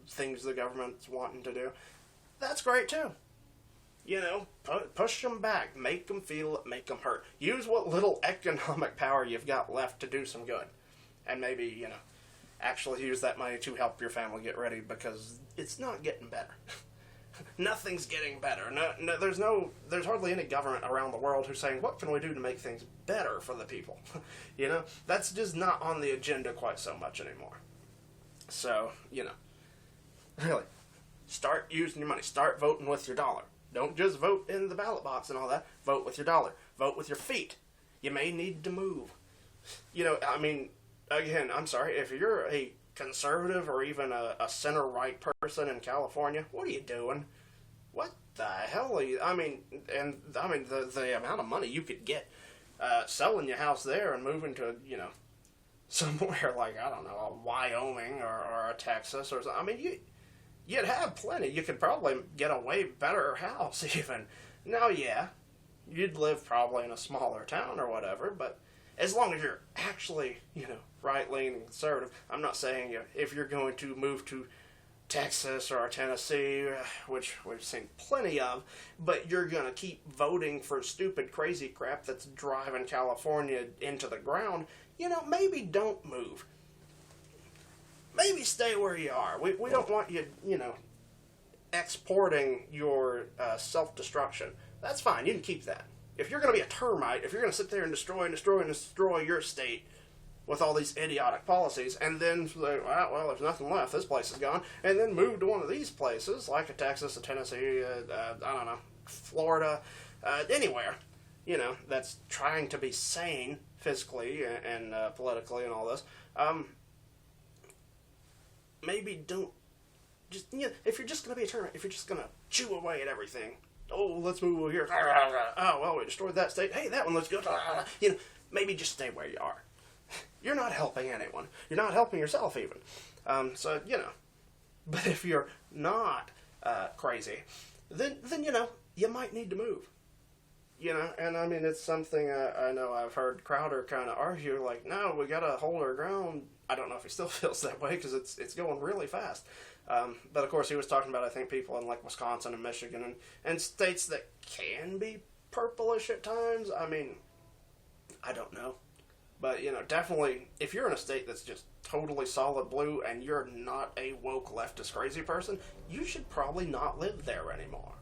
things the government's wanting to do. That's great, too. Push them back, make them feel it, make them hurt. Use what little economic power you've got left to do some good. And maybe, actually use that money to help your family get ready, because it's not getting better. Nothing's getting better. There's hardly any government around the world who's saying, what can we do to make things better for the people? That's just not on the agenda quite so much anymore. So, really, start using your money. Start voting with your dollar. Don't just vote in the ballot box and all that. Vote with your dollar. Vote with your feet. You may need to move. Again, I'm sorry, if you're a conservative or even a center-right person in California, what are you doing? What the hell are you... the amount of money you could get selling your house there and moving to, somewhere like, I don't know, a Wyoming or a Texas or something. You'd have plenty. You could probably get a way better house, even. Now, yeah, you'd live probably in a smaller town or whatever, but as long as you're actually, right-leaning conservative. I'm not saying if you're going to move to Texas or Tennessee, which we've seen plenty of, but you're going to keep voting for stupid, crazy crap that's driving California into the ground, maybe don't move. Maybe stay where you are. We don't want you, exporting your self-destruction. That's fine. You can keep that. If you're going to be a termite, if you're going to sit there and destroy your state with all these idiotic policies, and then say, well, there's nothing left, this place is gone, and then move to one of these places, like a Texas, a Tennessee, I don't know, Florida, anywhere, that's trying to be sane fiscally and politically and all this, maybe don't, just, if you're just going to be a termite, if you're just going to chew away at everything, oh, let's move over here, oh, well, we destroyed that state, hey, that one looks good, maybe just stay where you are. You're not helping anyone. You're not helping yourself even. But if you're not crazy, then you might need to move. And it's something I know I've heard Crowder kind of argue, like, no, we got to hold our ground. I don't know if he still feels that way, because it's going really fast. But of course he was talking about, I think, people in like Wisconsin and Michigan and states that can be purplish at times. I mean, I don't know. But, definitely, if you're in a state that's just totally solid blue and you're not a woke leftist crazy person, you should probably not live there anymore.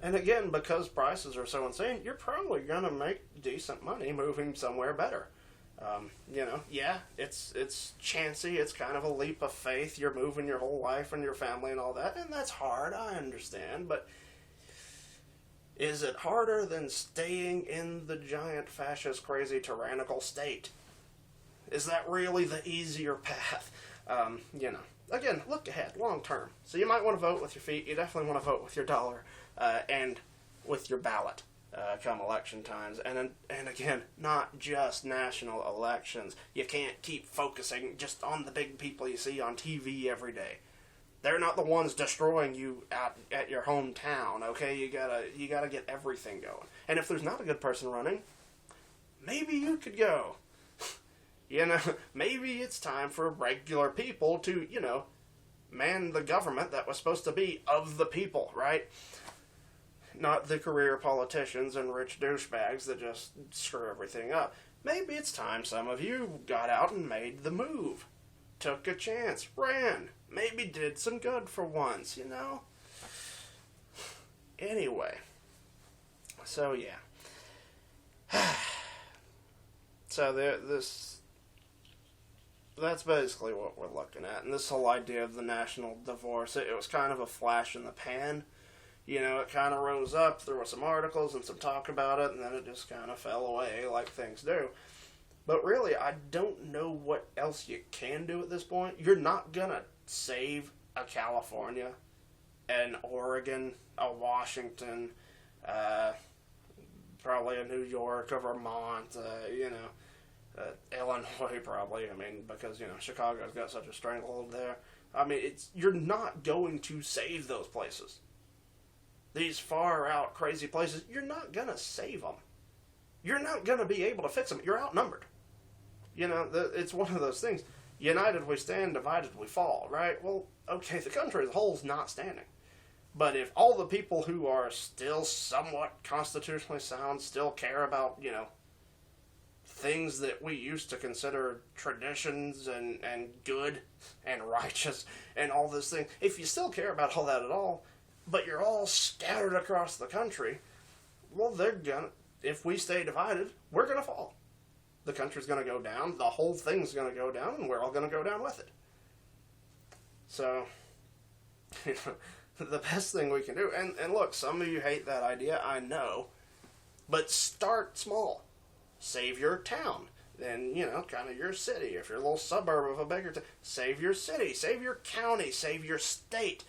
And again, because prices are so insane, you're probably going to make decent money moving somewhere better. Yeah, it's chancy. It's kind of a leap of faith. You're moving your whole life and your family and all that, and that's hard, I understand, but is it harder than staying in the giant fascist, crazy, tyrannical state? Is that really the easier path? Again, look ahead, long term. So you might want to vote with your feet. You definitely want to vote with your dollar and with your ballot come election times. And again, not just national elections. You can't keep focusing just on the big people you see on TV every day. They're not the ones destroying you at your hometown, okay? You gotta get everything going. And if there's not a good person running, maybe you could go. Maybe it's time for regular people to, man the government that was supposed to be of the people, right? Not the career politicians and rich douchebags that just screw everything up. Maybe it's time some of you got out and made the move. Took a chance, ran, maybe did some good for once, Anyway, so yeah. So that's basically what we're looking at. And this whole idea of the national divorce, it was kind of a flash in the pan. It kind of rose up, there were some articles and some talk about it, and then it just kind of fell away like things do. But really, I don't know what else you can do at this point. You're not going to save a California, an Oregon, a Washington, probably a New York, a Vermont, Illinois probably. I mean, because, Chicago's got such a stranglehold there. I mean, you're not going to save those places. These far out crazy places, you're not going to save them. You're not going to be able to fix them. You're outnumbered. It's one of those things. United we stand, divided we fall, right? Well, okay, the country as a whole is not standing. But if all the people who are still somewhat constitutionally sound still care about, things that we used to consider traditions and good and righteous and all this thing, if you still care about all that at all, but you're all scattered across the country, well, if we stay divided, we're gonna fall. The country's gonna go down, the whole thing's gonna go down, and we're all gonna go down with it. So, the best thing we can do, and look, some of you hate that idea, I know, but start small. Save your town. Then, kind of your city. If you're a little suburb of a bigger town, save your city, save your county, save your state.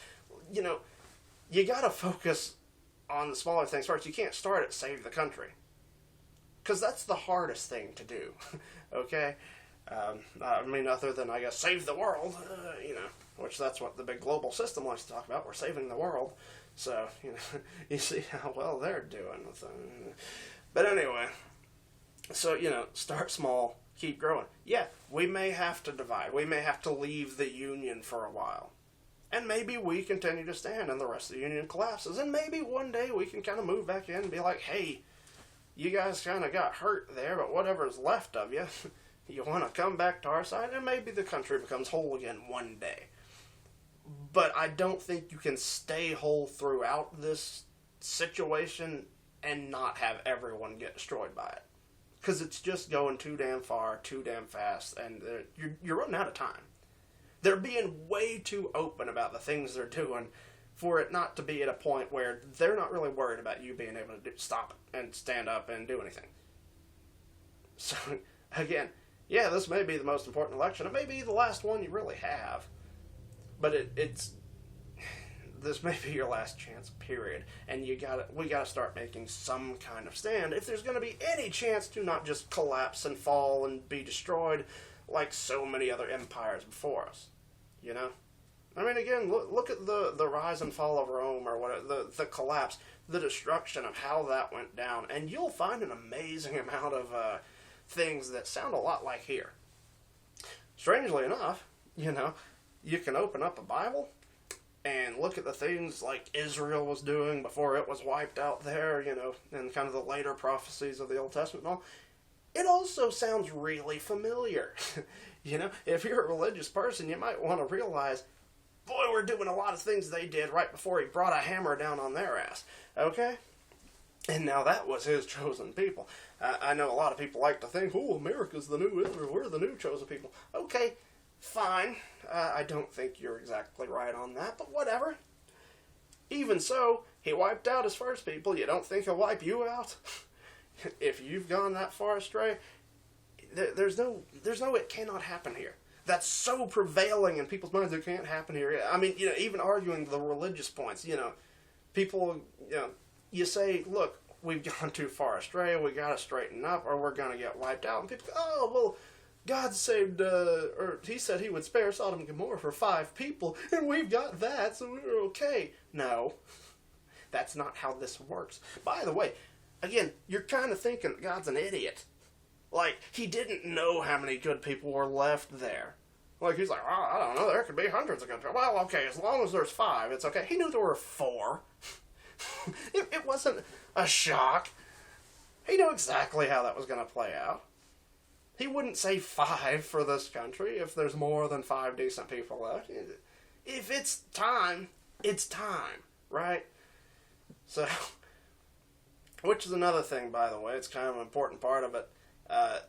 You gotta focus on the smaller things first. You can't start at save the country. Because that's the hardest thing to do, okay? I mean, other than, I guess, save the world, which that's what the big global system likes to talk about. We're saving the world. So, you see how well they're doing with it. But anyway, so, start small, keep growing. Yeah, we may have to divide. We may have to leave the Union for a while. And maybe we continue to stand and the rest of the Union collapses. And maybe one day we can kind of move back in and be like, hey, you guys kind of got hurt there, but whatever's left of you, you want to come back to our side? And maybe the country becomes whole again one day. But I don't think you can stay whole throughout this situation and not have everyone get destroyed by it. Because it's just going too damn far, too damn fast, and you're running out of time. They're being way too open about the things they're doing for it not to be at a point where they're not really worried about you being able to stop it and stand up and do anything. So, again, yeah, this may be the most important election. It may be the last one you really have. But this may be your last chance, period. And we gotta start making some kind of stand if there's gonna be any chance to not just collapse and fall and be destroyed like so many other empires before us. I mean, again, look at the rise and fall of Rome, or what the collapse, the destruction of how that went down, and you'll find an amazing amount of things that sound a lot like here. Strangely enough, you can open up a Bible, and look at the things like Israel was doing before it was wiped out there, and kind of the later prophecies of the Old Testament and all, it also sounds really familiar. If you're a religious person, you might want to realize, boy, we're doing a lot of things they did right before he brought a hammer down on their ass. Okay? And now that was his chosen people. I know a lot of people like to think, oh, America's the new Israel, we're the new chosen people. Okay, fine. I don't think you're exactly right on that, but whatever. Even so, he wiped out his first people. You don't think he'll wipe you out? If you've gone that far astray, there's no it cannot happen here. That's so prevailing in people's minds, it can't happen here. I mean, even arguing the religious points, people, you say, look, we've gone too far astray, we gotta straighten up, or we're gonna get wiped out. And people go, oh, well, God saved, or he said he would spare Sodom and Gomorrah for 5 people, and we've got that, so we're okay. No, that's not how this works. By the way, again, you're kind of thinking God's an idiot. Like, he didn't know how many good people were left there. Like, he's like, oh, I don't know, there could be hundreds of good people. Well, okay, as long as there's 5, it's okay. He knew there were 4. It wasn't a shock. He knew exactly how that was going to play out. He wouldn't say 5 for this country if there's more than 5 decent people left. If it's time, right? So, which is another thing, by the way, it's kind of an important part of it.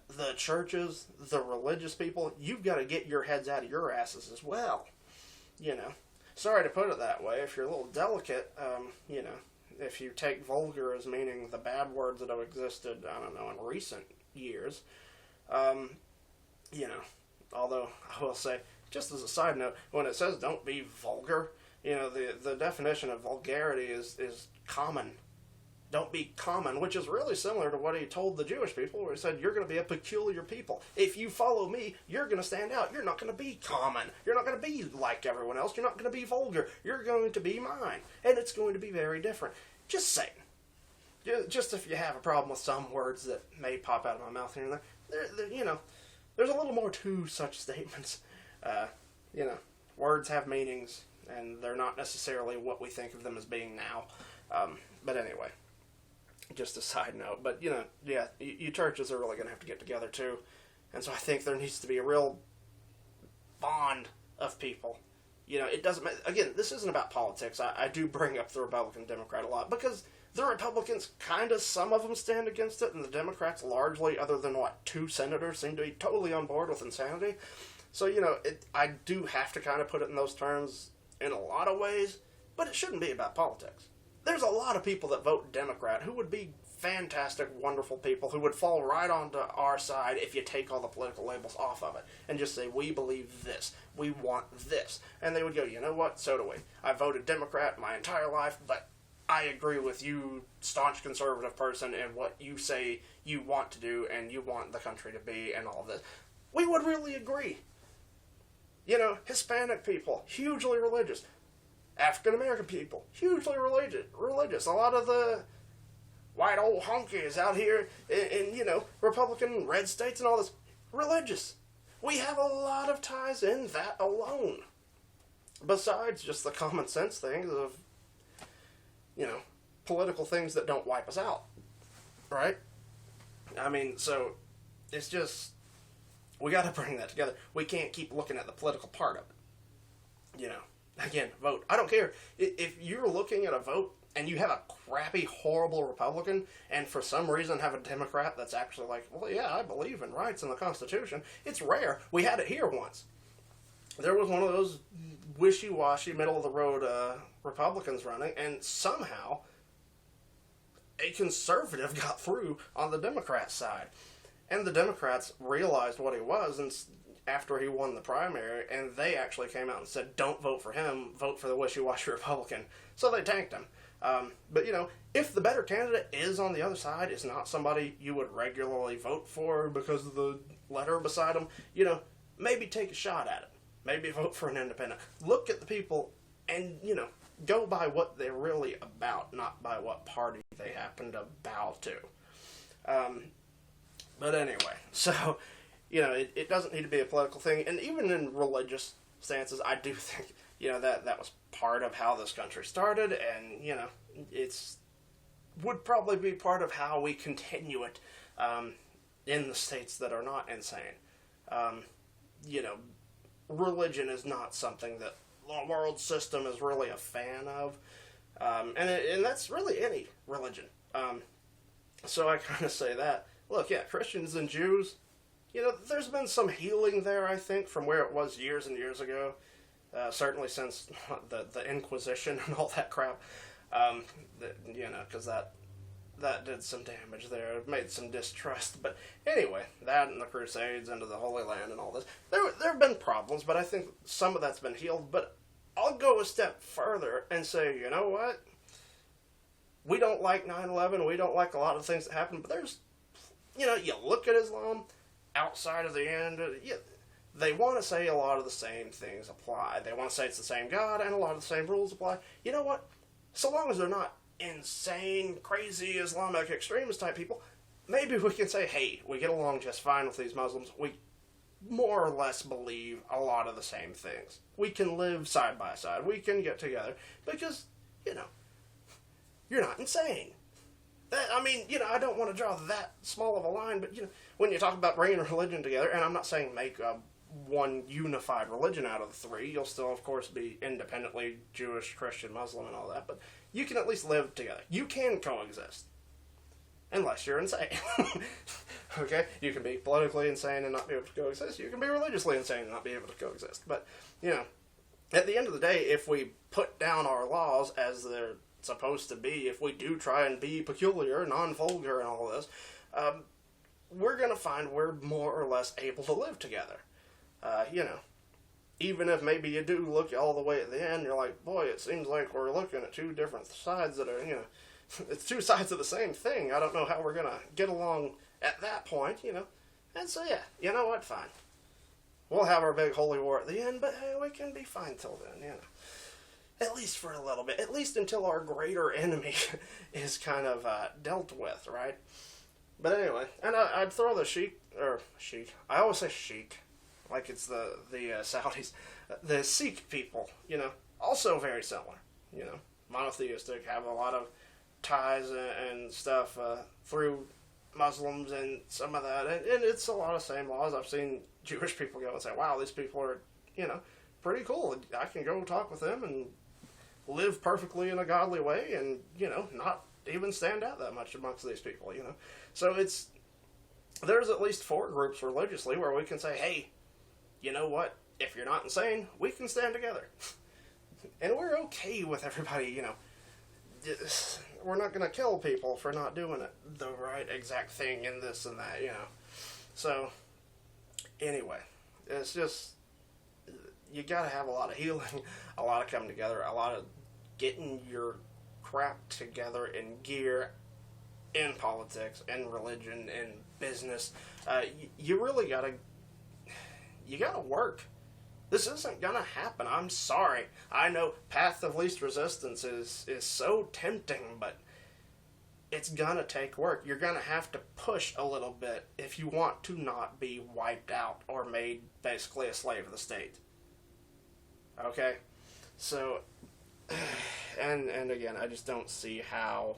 The churches, the religious people, you've got to get your heads out of your asses as well. Sorry to put it that way, if you're a little delicate, if you take vulgar as meaning the bad words that have existed, I don't know, in recent years, although I will say, just as a side note, when it says don't be vulgar, the definition of vulgarity is common. Don't be common, which is really similar to what he told the Jewish people, where he said, you're going to be a peculiar people. If you follow me, you're going to stand out. You're not going to be common. You're not going to be like everyone else. You're not going to be vulgar. You're going to be mine. And it's going to be very different. Just saying. Just if you have a problem with some words that may pop out of my mouth here and there, there's a little more to such statements. Words have meanings, and they're not necessarily what we think of them as being now. But anyway. Just a side note, but you churches are really going to have to get together too, and so I think there needs to be a real bond of people. It doesn't. Again, this isn't about politics. I do bring up the Republican Democrat a lot because the Republicans some of them stand against it, and the Democrats largely, other than 2 senators, seem to be totally on board with insanity. So I do have to kind of put it in those terms in a lot of ways, but it shouldn't be about politics. There's a lot of people that vote Democrat who would be fantastic, wonderful people who would fall right onto our side if you take all the political labels off of it and just say, we believe this, we want this. And they would go, you know what, so do we. I voted Democrat my entire life, but I agree with you, staunch conservative person, and what you say you want to do and you want the country to be and all of this. We would really agree. Hispanic people, hugely religious. African-American people, hugely religious. A lot of the white old honkies out here in Republican red states and all this, religious. We have a lot of ties in that alone. Besides just the common sense things of, political things that don't wipe us out. Right? I mean, so, it's just, we gotta bring that together. We can't keep looking at the political part of it. Again, vote. I don't care. If you're looking at a vote and you have a crappy, horrible Republican and for some reason have a Democrat that's actually like, well, yeah, I believe in rights and the Constitution. It's rare. We had it here once. There was one of those wishy-washy, middle-of-the-road Republicans running, and somehow a conservative got through on the Democrat side. And the Democrats realized what he was, and after he won the primary, and they actually came out and said, don't vote for him, vote for the wishy-washy Republican. So they tanked him. But, if the better candidate is on the other side, is not somebody you would regularly vote for because of the letter beside him, maybe take a shot at it. Maybe vote for an independent. Look at the people and, go by what they're really about, not by what party they happen to bow to. But anyway, so... it doesn't need to be a political thing. And even in religious stances, I do think, that was part of how this country started, and it's would probably be part of how we continue it in the states that are not insane. Um, you know, Religion is not something that the world system is really a fan of, and that's really any religion. So I kind of say that. Look, yeah, Christians and Jews, there's been some healing there, I think, from where it was years and years ago. Certainly since the Inquisition and all that crap. Because that did some damage there. It made some distrust. But anyway, that and the Crusades into the Holy Land and all this. There have been problems, but I think some of that's been healed. But I'll go a step further and say, you know what? We don't like 9/11. We don't like a lot of things that happen. But there's, you look at Islam outside of the end. They want to say a lot of the same things apply. They want to say it's the same God and a lot of the same rules apply. You know what? So long as they're not insane, crazy Islamic extremist type people, maybe we can say, hey, we get along just fine with these Muslims. We more or less believe a lot of the same things. We can live side by side. We can get together because, you're not insane. I don't want to draw that small of a line, but, when you talk about bringing religion together, and I'm not saying make one unified religion out of the three, you'll still, of course, be independently Jewish, Christian, Muslim, and all that, but you can at least live together. You can coexist. Unless you're insane. Okay? You can be politically insane and not be able to coexist. You can be religiously insane and not be able to coexist. But, at the end of the day, if we put down our laws as they're supposed to be, if we do try and be peculiar, non-vulgar, and all this, we're going to find we're more or less able to live together. Even if maybe you do look all the way at the end, you're like, boy, it seems like we're looking at two different sides that are, it's two sides of the same thing. I don't know how we're going to get along at that point, And so, yeah, you know what, fine. We'll have our big holy war at the end, but hey, we can be fine till then, At least for a little bit. At least until our greater enemy is kind of dealt with, right? But anyway, and I'd throw the sheik. I always say sheik, like it's the Saudis. The Sikh people, also very similar. Monotheistic, have a lot of ties and stuff through Muslims and some of that. And it's a lot of same laws. I've seen Jewish people go and say, wow, these people are, pretty cool. I can go talk with them and live perfectly in a godly way and, not even stand out that much amongst these people, So there's at least 4 groups religiously where we can say, hey, you know what? If you're not insane, we can stand together. And we're okay with everybody, we're not going to kill people for not doing it the right exact thing and this and that, So, anyway, it's just, you got to have a lot of healing, a lot of coming together, a lot of getting your crap together in gear, in politics, in religion, in business. You really got to work. This isn't going to happen. I'm sorry. I know path of least resistance is so tempting, but it's going to take work. You're going to have to push a little bit if you want to not be wiped out or made basically a slave of the state. Okay? So, and again, I just don't see how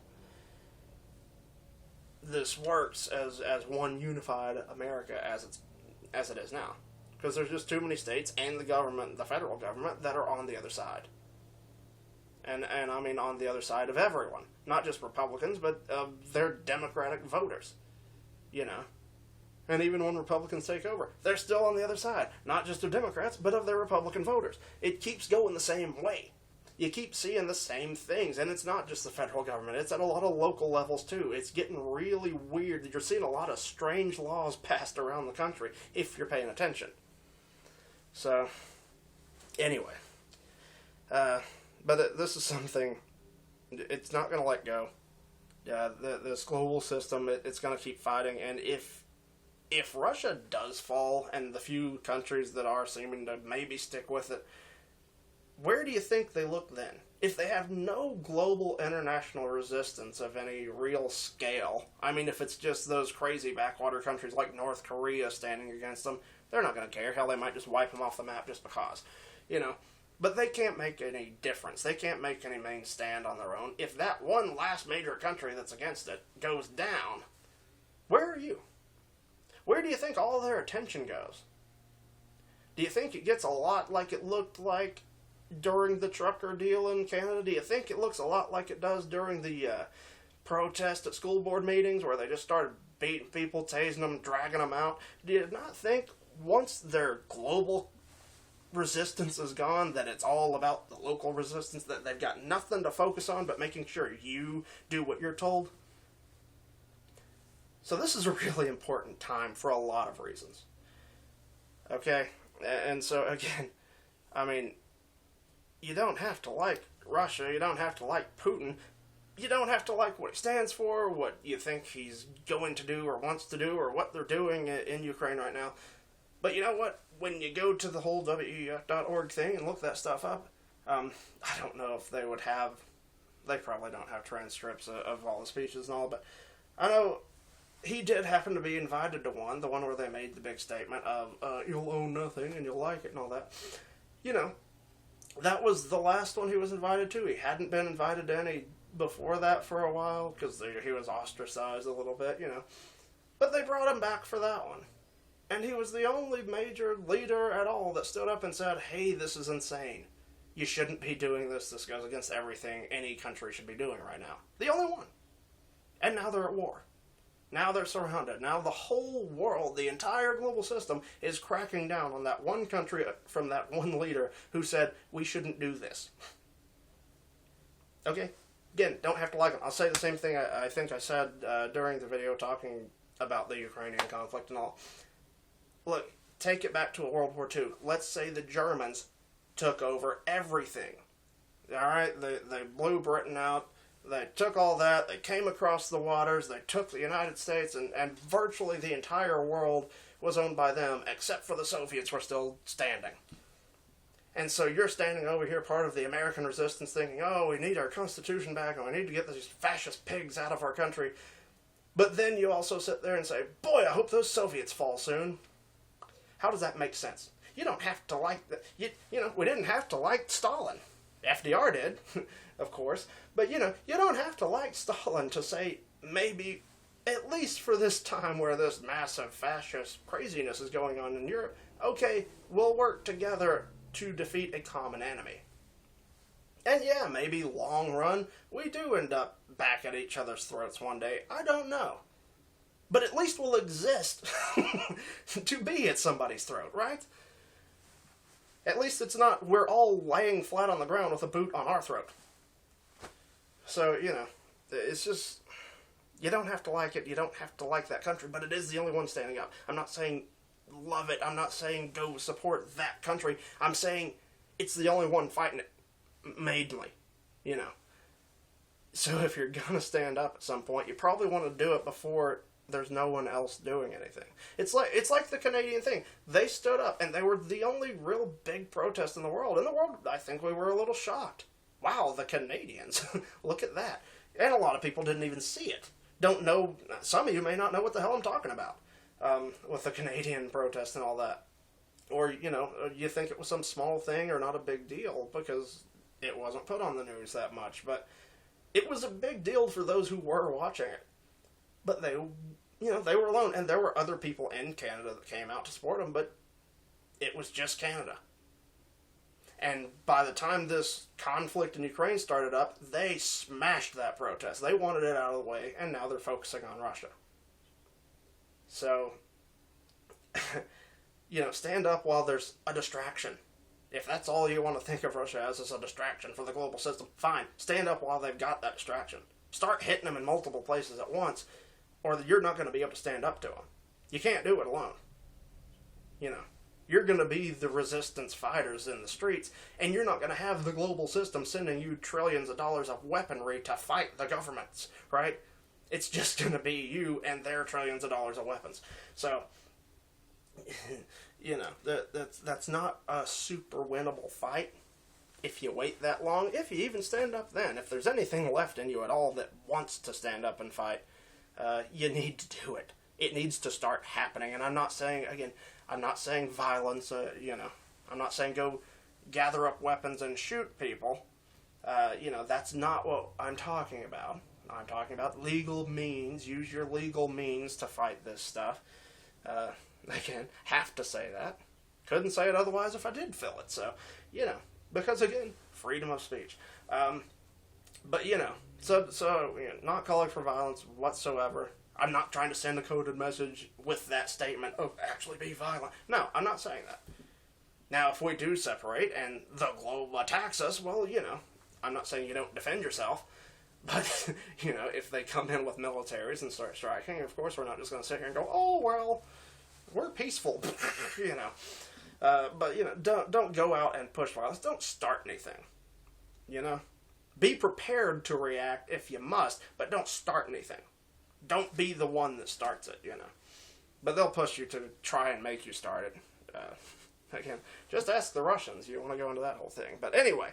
this works as one unified America as it is now. Because there's just too many states and the government, the federal government, that are on the other side. And I mean on the other side of everyone. Not just Republicans, but they're Democratic voters. And even when Republicans take over, they're still on the other side. Not just of Democrats, but of their Republican voters. It keeps going the same way. You keep seeing the same things, and it's not just the federal government. It's at a lot of local levels, too. It's getting really weird. You're seeing a lot of strange laws passed around the country, if you're paying attention. So, anyway. But this is something, it's not going to let go. This global system, it's going to keep fighting, and if Russia does fall, and the few countries that are seeming to maybe stick with it, where do you think they look then? If they have no global international resistance of any real scale, I mean, if it's just those crazy backwater countries like North Korea standing against them, they're not going to care. Hell, they might just wipe them off the map just because. But they can't make any difference. They can't make any main stand on their own. If that one last major country that's against it goes down, where are you? Where do you think all their attention goes? Do you think it gets a lot like it looked like during the trucker deal in Canada? Do you think it looks a lot like it does during the protest at school board meetings where they just started beating people, tasing them, dragging them out? Do you not think once their global resistance is gone that it's all about the local resistance, that they've got nothing to focus on but making sure you do what you're told? So this is a really important time for a lot of reasons. Okay? And so, again, I mean, you don't have to like Russia, you don't have to like Putin, you don't have to like what he stands for, what you think he's going to do or wants to do, or what they're doing in Ukraine right now. But you know what? When you go to the whole WEF.org thing and look that stuff up, I don't know if they would have, they probably don't have transcripts of all the speeches and all, but I know he did happen to be invited to one, the one where they made the big statement of, you'll own nothing and you'll like it and all that. You know, that was the last one he was invited to. He hadn't been invited to any before that for a while, because he was ostracized a little bit, you know. But they brought him back for that one. And he was the only major leader at all that stood up and said, hey, this is insane. You shouldn't be doing this. This goes against everything any country should be doing right now. The only one. And now they're at war. Now they're surrounded. Now the whole world, the entire global system, is cracking down on that one country from that one leader who said, we shouldn't do this. Okay? Again, don't have to like him. I'll say the same thing I think I said during the video talking about the Ukrainian conflict and all. Look, take it back to World War II. Let's say the Germans took over everything. Alright? They blew Britain out. They took all that. They came across the waters. They took the United States, and virtually the entire world was owned by them, except for the Soviets were still standing. And so you're standing over here, part of the American resistance, thinking, oh, we need our Constitution back, and we need to get these fascist pigs out of our country. But then you also sit there and say, boy, I hope those Soviets fall soon. How does that make sense? You don't have to like... You know, we didn't have to like Stalin. FDR did, of course. But, you know, you don't have to like Stalin to say, maybe, at least for this time where this massive fascist craziness is going on in Europe, okay, we'll work together to defeat a common enemy. And yeah, maybe long run, we do end up back at each other's throats one day. I don't know. But at least we'll exist to be at somebody's throat, right? At least it's not we're all laying flat on the ground with a boot on our throat. So, you know, it's just, you don't have to like it, you don't have to like that country, but it is the only one standing up. I'm not saying love it, I'm not saying go support that country, I'm saying it's the only one fighting it, mainly, you know. So if you're gonna stand up at some point, you probably want to do it before there's no one else doing anything. It's like the Canadian thing. They stood up, and they were the only real big protest in the world. In the world, I think we were a little shocked. Wow, the Canadians. Look at that. And a lot of people didn't even see it. Don't know, some of you may not know what the hell I'm talking about with the Canadian protest and all that. Or, you know, you think it was some small thing or not a big deal because it wasn't put on the news that much. But it was a big deal for those who were watching it. But they, you know, they were alone. And there were other people in Canada that came out to support them, but it was just Canada. And by the time this conflict in Ukraine started up, they smashed that protest. They wanted it out of the way, and now they're focusing on Russia. So, you know, stand up while there's a distraction. If that's all you want to think of Russia as is a distraction for the global system, fine. Stand up while they've got that distraction. Start hitting them in multiple places at once, or you're not going to be able to stand up to them. You can't do it alone. You know, you're going to be the resistance fighters in the streets, and you're not going to have the global system sending you trillions of dollars of weaponry to fight the governments, right? It's just going to be you and their trillions of dollars of weapons. So, you know, that's not a super winnable fight if you wait that long, if you even stand up then. If there's anything left in you at all that wants to stand up and fight, you need to do it. It needs to start happening. And I'm not saying, again, I'm not saying violence, you know. I'm not saying go, gather up weapons and shoot people. That's not what I'm talking about. I'm talking about legal means. Use your legal means to fight this stuff. Again, have to say that. Couldn't say it otherwise if I did feel it. So, because again, freedom of speech. But not calling for violence whatsoever. I'm not trying to send a coded message with that statement of actually be violent. No, I'm not saying that. Now, if we do separate and the globe attacks us, well, I'm not saying you don't defend yourself. But, if they come in with militaries and start striking, of course we're not just going to sit here and go, oh, well, we're peaceful, But, don't go out and push violence. Don't start anything, Be prepared to react if you must, but don't start anything. Don't be the one that starts it, But they'll push you to try and make you start it. Again, just ask the Russians. You want to go into that whole thing. But anyway,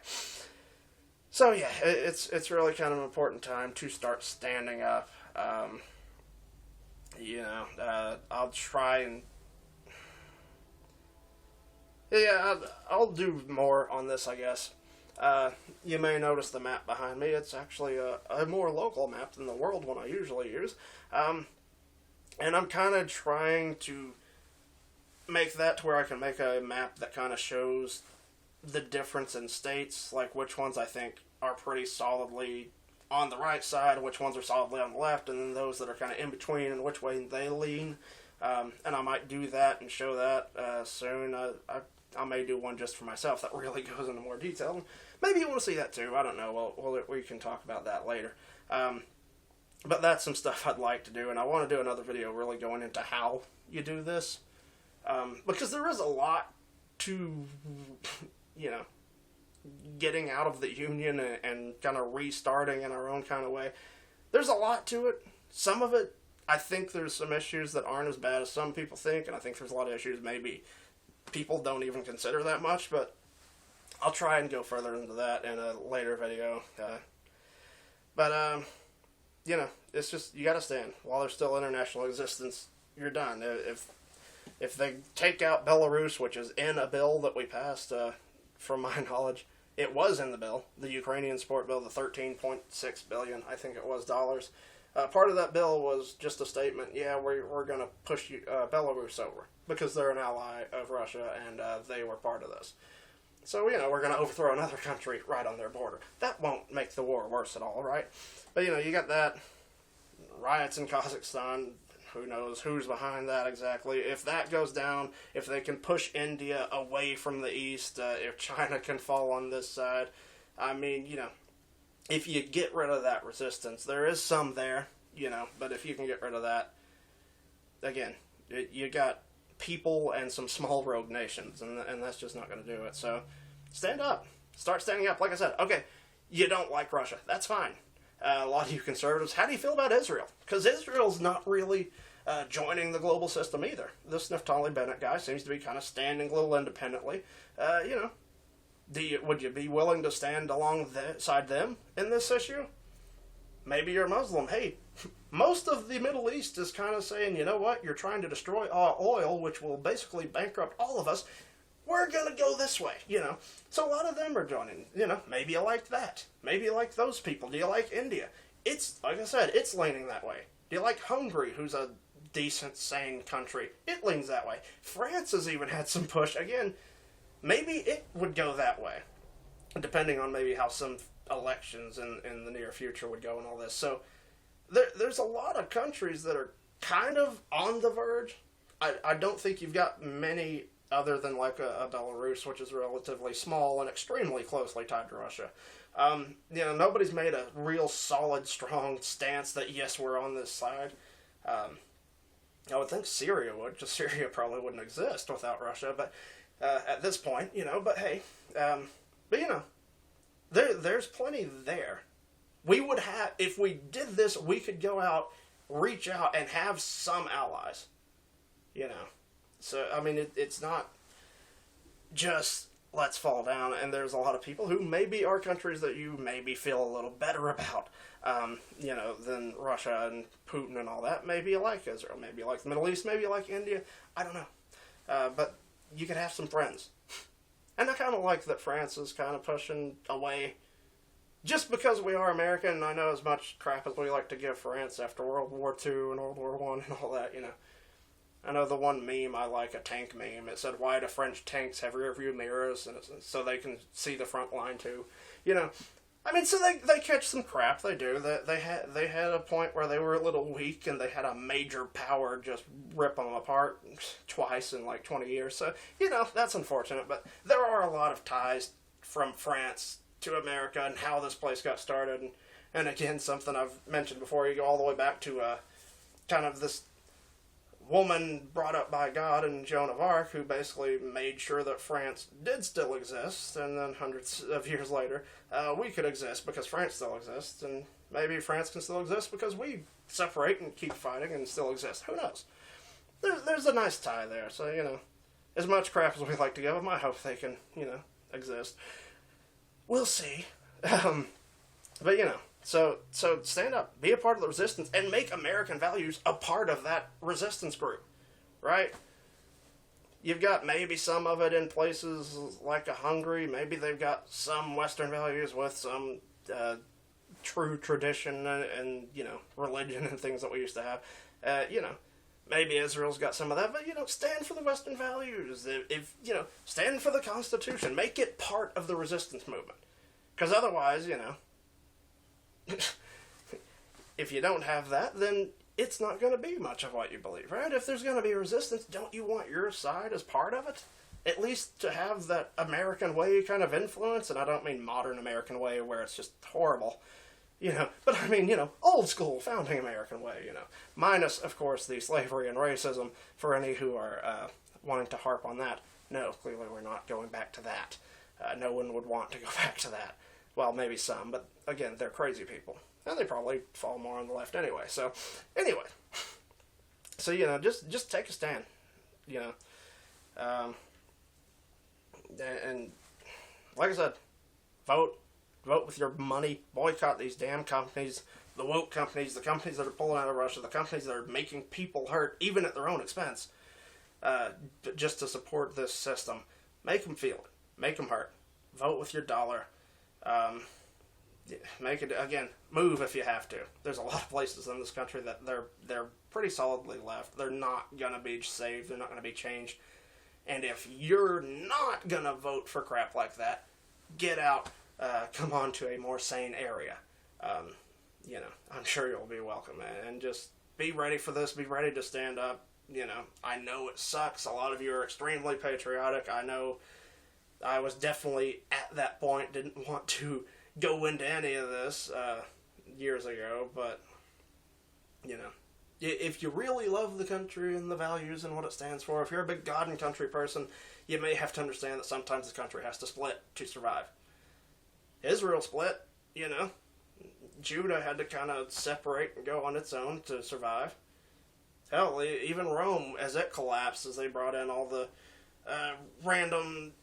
so yeah, it's really kind of an important time to start standing up. I'll try and I'll do more on this, I guess. You may notice the map behind me. It's actually a more local map than the world one I usually use. And I'm kind of trying to make that to where I can make a map that kind of shows the difference in states, like which ones I think are pretty solidly on the right side, which ones are solidly on the left, and then those that are kind of in between and which way they lean. And I might do that and show that soon. I may do one just for myself that really goes into more detail. Maybe you want to see that too. I don't know. We can talk about that later. But that's some stuff I'd like to do, and I want to do another video really going into how you do this. Because there is a lot to, getting out of the Union and kind of restarting in our own kind of way. There's a lot to it. Some of it, I think there's some issues that aren't as bad as some people think, and I think there's a lot of issues maybe people don't even consider that much, but I'll try and go further into that in a later video. It's just, you gotta stand. While there's still international existence, you're done. If they take out Belarus, which is in a bill that we passed, from my knowledge, it was in the bill, the Ukrainian support bill, the $13.6 billion, I think it was, dollars. Part of that bill was just a statement, we're going to push Belarus over, because they're an ally of Russia, and they were part of this. So, we're going to overthrow another country right on their border. That won't make the war worse at all, right? But, you got that, riots in Kazakhstan, who knows who's behind that exactly. If that goes down, if they can push India away from the east, if China can fall on this side, if you get rid of that resistance, there is some there, but if you can get rid of that, again, you got people and some small rogue nations, and that's just not going to do it. So, stand up. Start standing up. Like I said, okay, you don't like Russia. That's fine. A lot of you conservatives, how do you feel about Israel? Because Israel's not really joining the global system either. This Naftali Bennett guy seems to be kind of standing a little independently. Would you be willing to stand alongside them in this issue? Maybe you're a Muslim. Hey, most of the Middle East is kind of saying, you know what, you're trying to destroy our oil, which will basically bankrupt all of us. We're going to go this way, So a lot of them are joining, Maybe you like that. Maybe you like those people. Do you like India? It's, like I said, it's leaning that way. Do you like Hungary, who's a decent, sane country? It leans that way. France has even had some push. Again, maybe it would go that way, depending on maybe how some elections in the near future would go and all this. So there's a lot of countries that are kind of on the verge. I don't think you've got many other than like a Belarus, which is relatively small and extremely closely tied to Russia. Nobody's made a real solid, strong stance that, yes, we're on this side. I would think Syria would, because Syria probably wouldn't exist without Russia, but at this point, but hey, there's plenty there. We would have, if we did this, we could go out, reach out, and have some allies, So, it's not just let's fall down, and there's a lot of people who maybe are countries that you maybe feel a little better about, than Russia and Putin and all that. Maybe you like Israel, maybe you like the Middle East, maybe you like India, I don't know. But you could have some friends. And I kind of like that France is kind of pushing away. Just because we are American, and I know as much crap as we like to give France after World War II and World War I and all that, I know the one meme I like, a tank meme. It said, "Why do French tanks have rear view mirrors?" And so they can see the front line too. I mean, so they catch some crap. They do. They had a point where they were a little weak, and they had a major power just rip them apart twice in like 20 years. So that's unfortunate. But there are a lot of ties from France to America and how this place got started. And again, something I've mentioned before. You go all the way back to kind of this woman brought up by God in Joan of Arc, who basically made sure that France did still exist, and then hundreds of years later, we could exist because France still exists, and maybe France can still exist because we separate and keep fighting and still exist. Who knows? There's a nice tie there, so, as much crap as we like to give them, I hope they can, exist. We'll see. But, So stand up, be a part of the resistance, and make American values a part of that resistance group, right? You've got maybe some of it in places like a Hungary. Maybe they've got some Western values with some true tradition and religion and things that we used to have. Maybe Israel's got some of that, but stand for the Western values. If stand for the Constitution, make it part of the resistance movement, because otherwise, if you don't have that, then it's not going to be much of what you believe, right? If there's going to be resistance, don't you want your side as part of it? At least to have that American way kind of influence, and I don't mean modern American way where it's just horrible, but I mean, old school founding American way, minus, of course, the slavery and racism for any who are wanting to harp on that. No, clearly we're not going back to that. No one would want to go back to that. Well, maybe some, but again, they're crazy people. And they probably fall more on the left anyway. So, anyway. So, just take a stand. And like I said, vote. Vote with your money. Boycott these damn companies. The woke companies. The companies that are pulling out of Russia. The companies that are making people hurt, even at their own expense. Just to support this system. Make them feel it. Make them hurt. Vote with your dollar. Make it, again, move if you have to. There's a lot of places in this country that they're pretty solidly left. They're not going to be saved. They're not going to be changed. And if you're not going to vote for crap like that, get out, come on to a more sane area. I'm sure you'll be welcome. And just be ready for this. Be ready to stand up. I know it sucks. A lot of you are extremely patriotic. I know I was definitely at that point, didn't want to go into any of this years ago, but, if you really love the country and the values and what it stands for, if you're a big God and country person, you may have to understand that sometimes the country has to split to survive. Israel split, Judah had to kind of separate and go on its own to survive. Hell, even Rome, as it collapsed, as they brought in all the random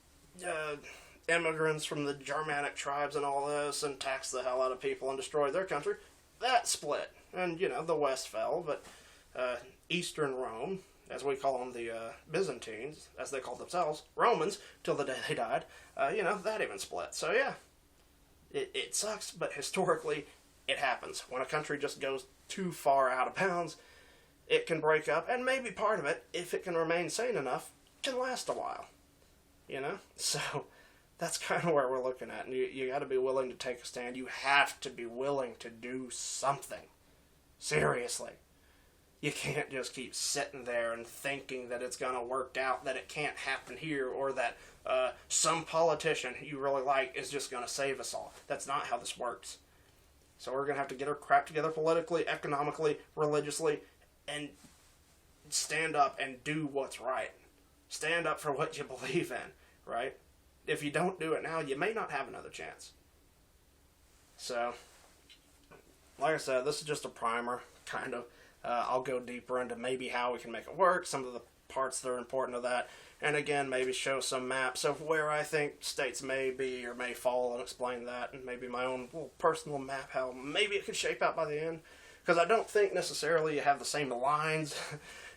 immigrants from the Germanic tribes and all this, and taxed the hell out of people and destroyed their country, that split. And, the West fell, but Eastern Rome, as we call them, the Byzantines, as they called themselves, Romans, till the day they died, that even split. So, yeah, it sucks, but historically, it happens. When a country just goes too far out of bounds, it can break up, and maybe part of it, if it can remain sane enough, can last a while. So that's kind of where we're looking at. And you got to be willing to take a stand. You have to be willing to do something. Seriously. You can't just keep sitting there and thinking that it's going to work out, that it can't happen here, or that some politician you really like is just going to save us all. That's not how this works. So we're going to have to get our crap together politically, economically, religiously, and stand up and do what's right. Stand up for what you believe in, right? If you don't do it now, you may not have another chance. So, like I said, this is just a primer, kind of. I'll go deeper into maybe how we can make it work, some of the parts that are important to that, and again, maybe show some maps of where I think states may be or may fall and explain that, and maybe my own little personal map, how maybe it could shape out by the end. Because I don't think necessarily you have the same lines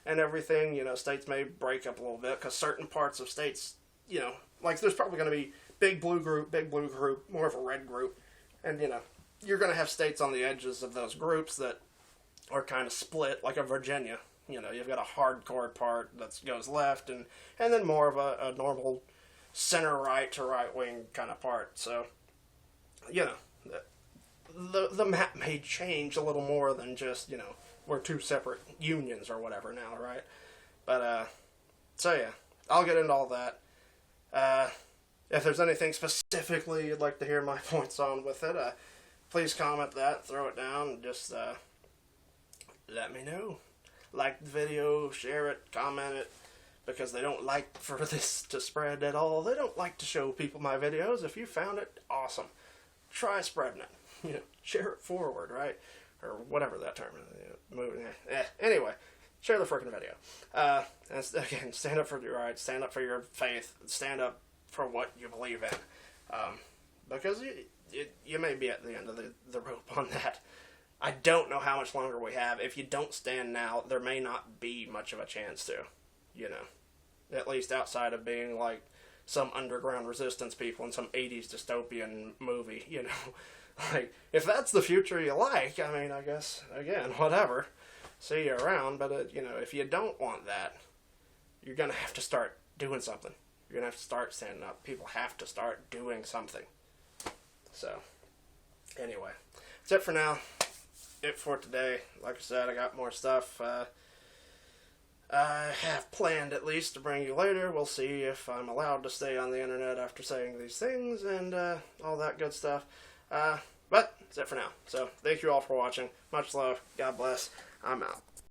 and everything. States may break up a little bit because certain parts of states, you know, like there's probably going to be big blue group, more of a red group, and you know, you're going to have states on the edges of those groups that are kind of split, like a Virginia. You know, you've got a hardcore part that goes left, and then more of a normal center right to right wing kind of part. So, you know, the map may change a little more than just, you know, we're two separate unions or whatever now, right? But so yeah, I'll get into all that. If there's anything specifically you'd like to hear my points on with it, please comment that, throw it down, and just let me know. Like the video, share it, comment it, because they don't like for this to spread at all. They don't like to show people my videos. If you found it, awesome. Try spreading it. You know, share it forward, right? Or whatever that term is. Anyway, share the freaking video. And again, stand up for your rights, stand up for your faith, stand up for what you believe in. Because you may be at the end of the rope on that. I don't know how much longer we have. If you don't stand now, there may not be much of a chance to, you know. At least outside of being like some underground resistance people in some 80s dystopian movie, you know. Like, if that's the future you like, I mean, I guess, again, whatever. See you around, but, you know, if you don't want that, you're going to have to start doing something. You're going to have to start standing up. People have to start doing something. So, anyway, that's it for now. It for today. Like I said, I got more stuff I have planned at least to bring you later. We'll see if I'm allowed to stay on the internet after saying these things and all that good stuff. But that's it for now. So thank you all for watching. Much love. God bless. I'm out.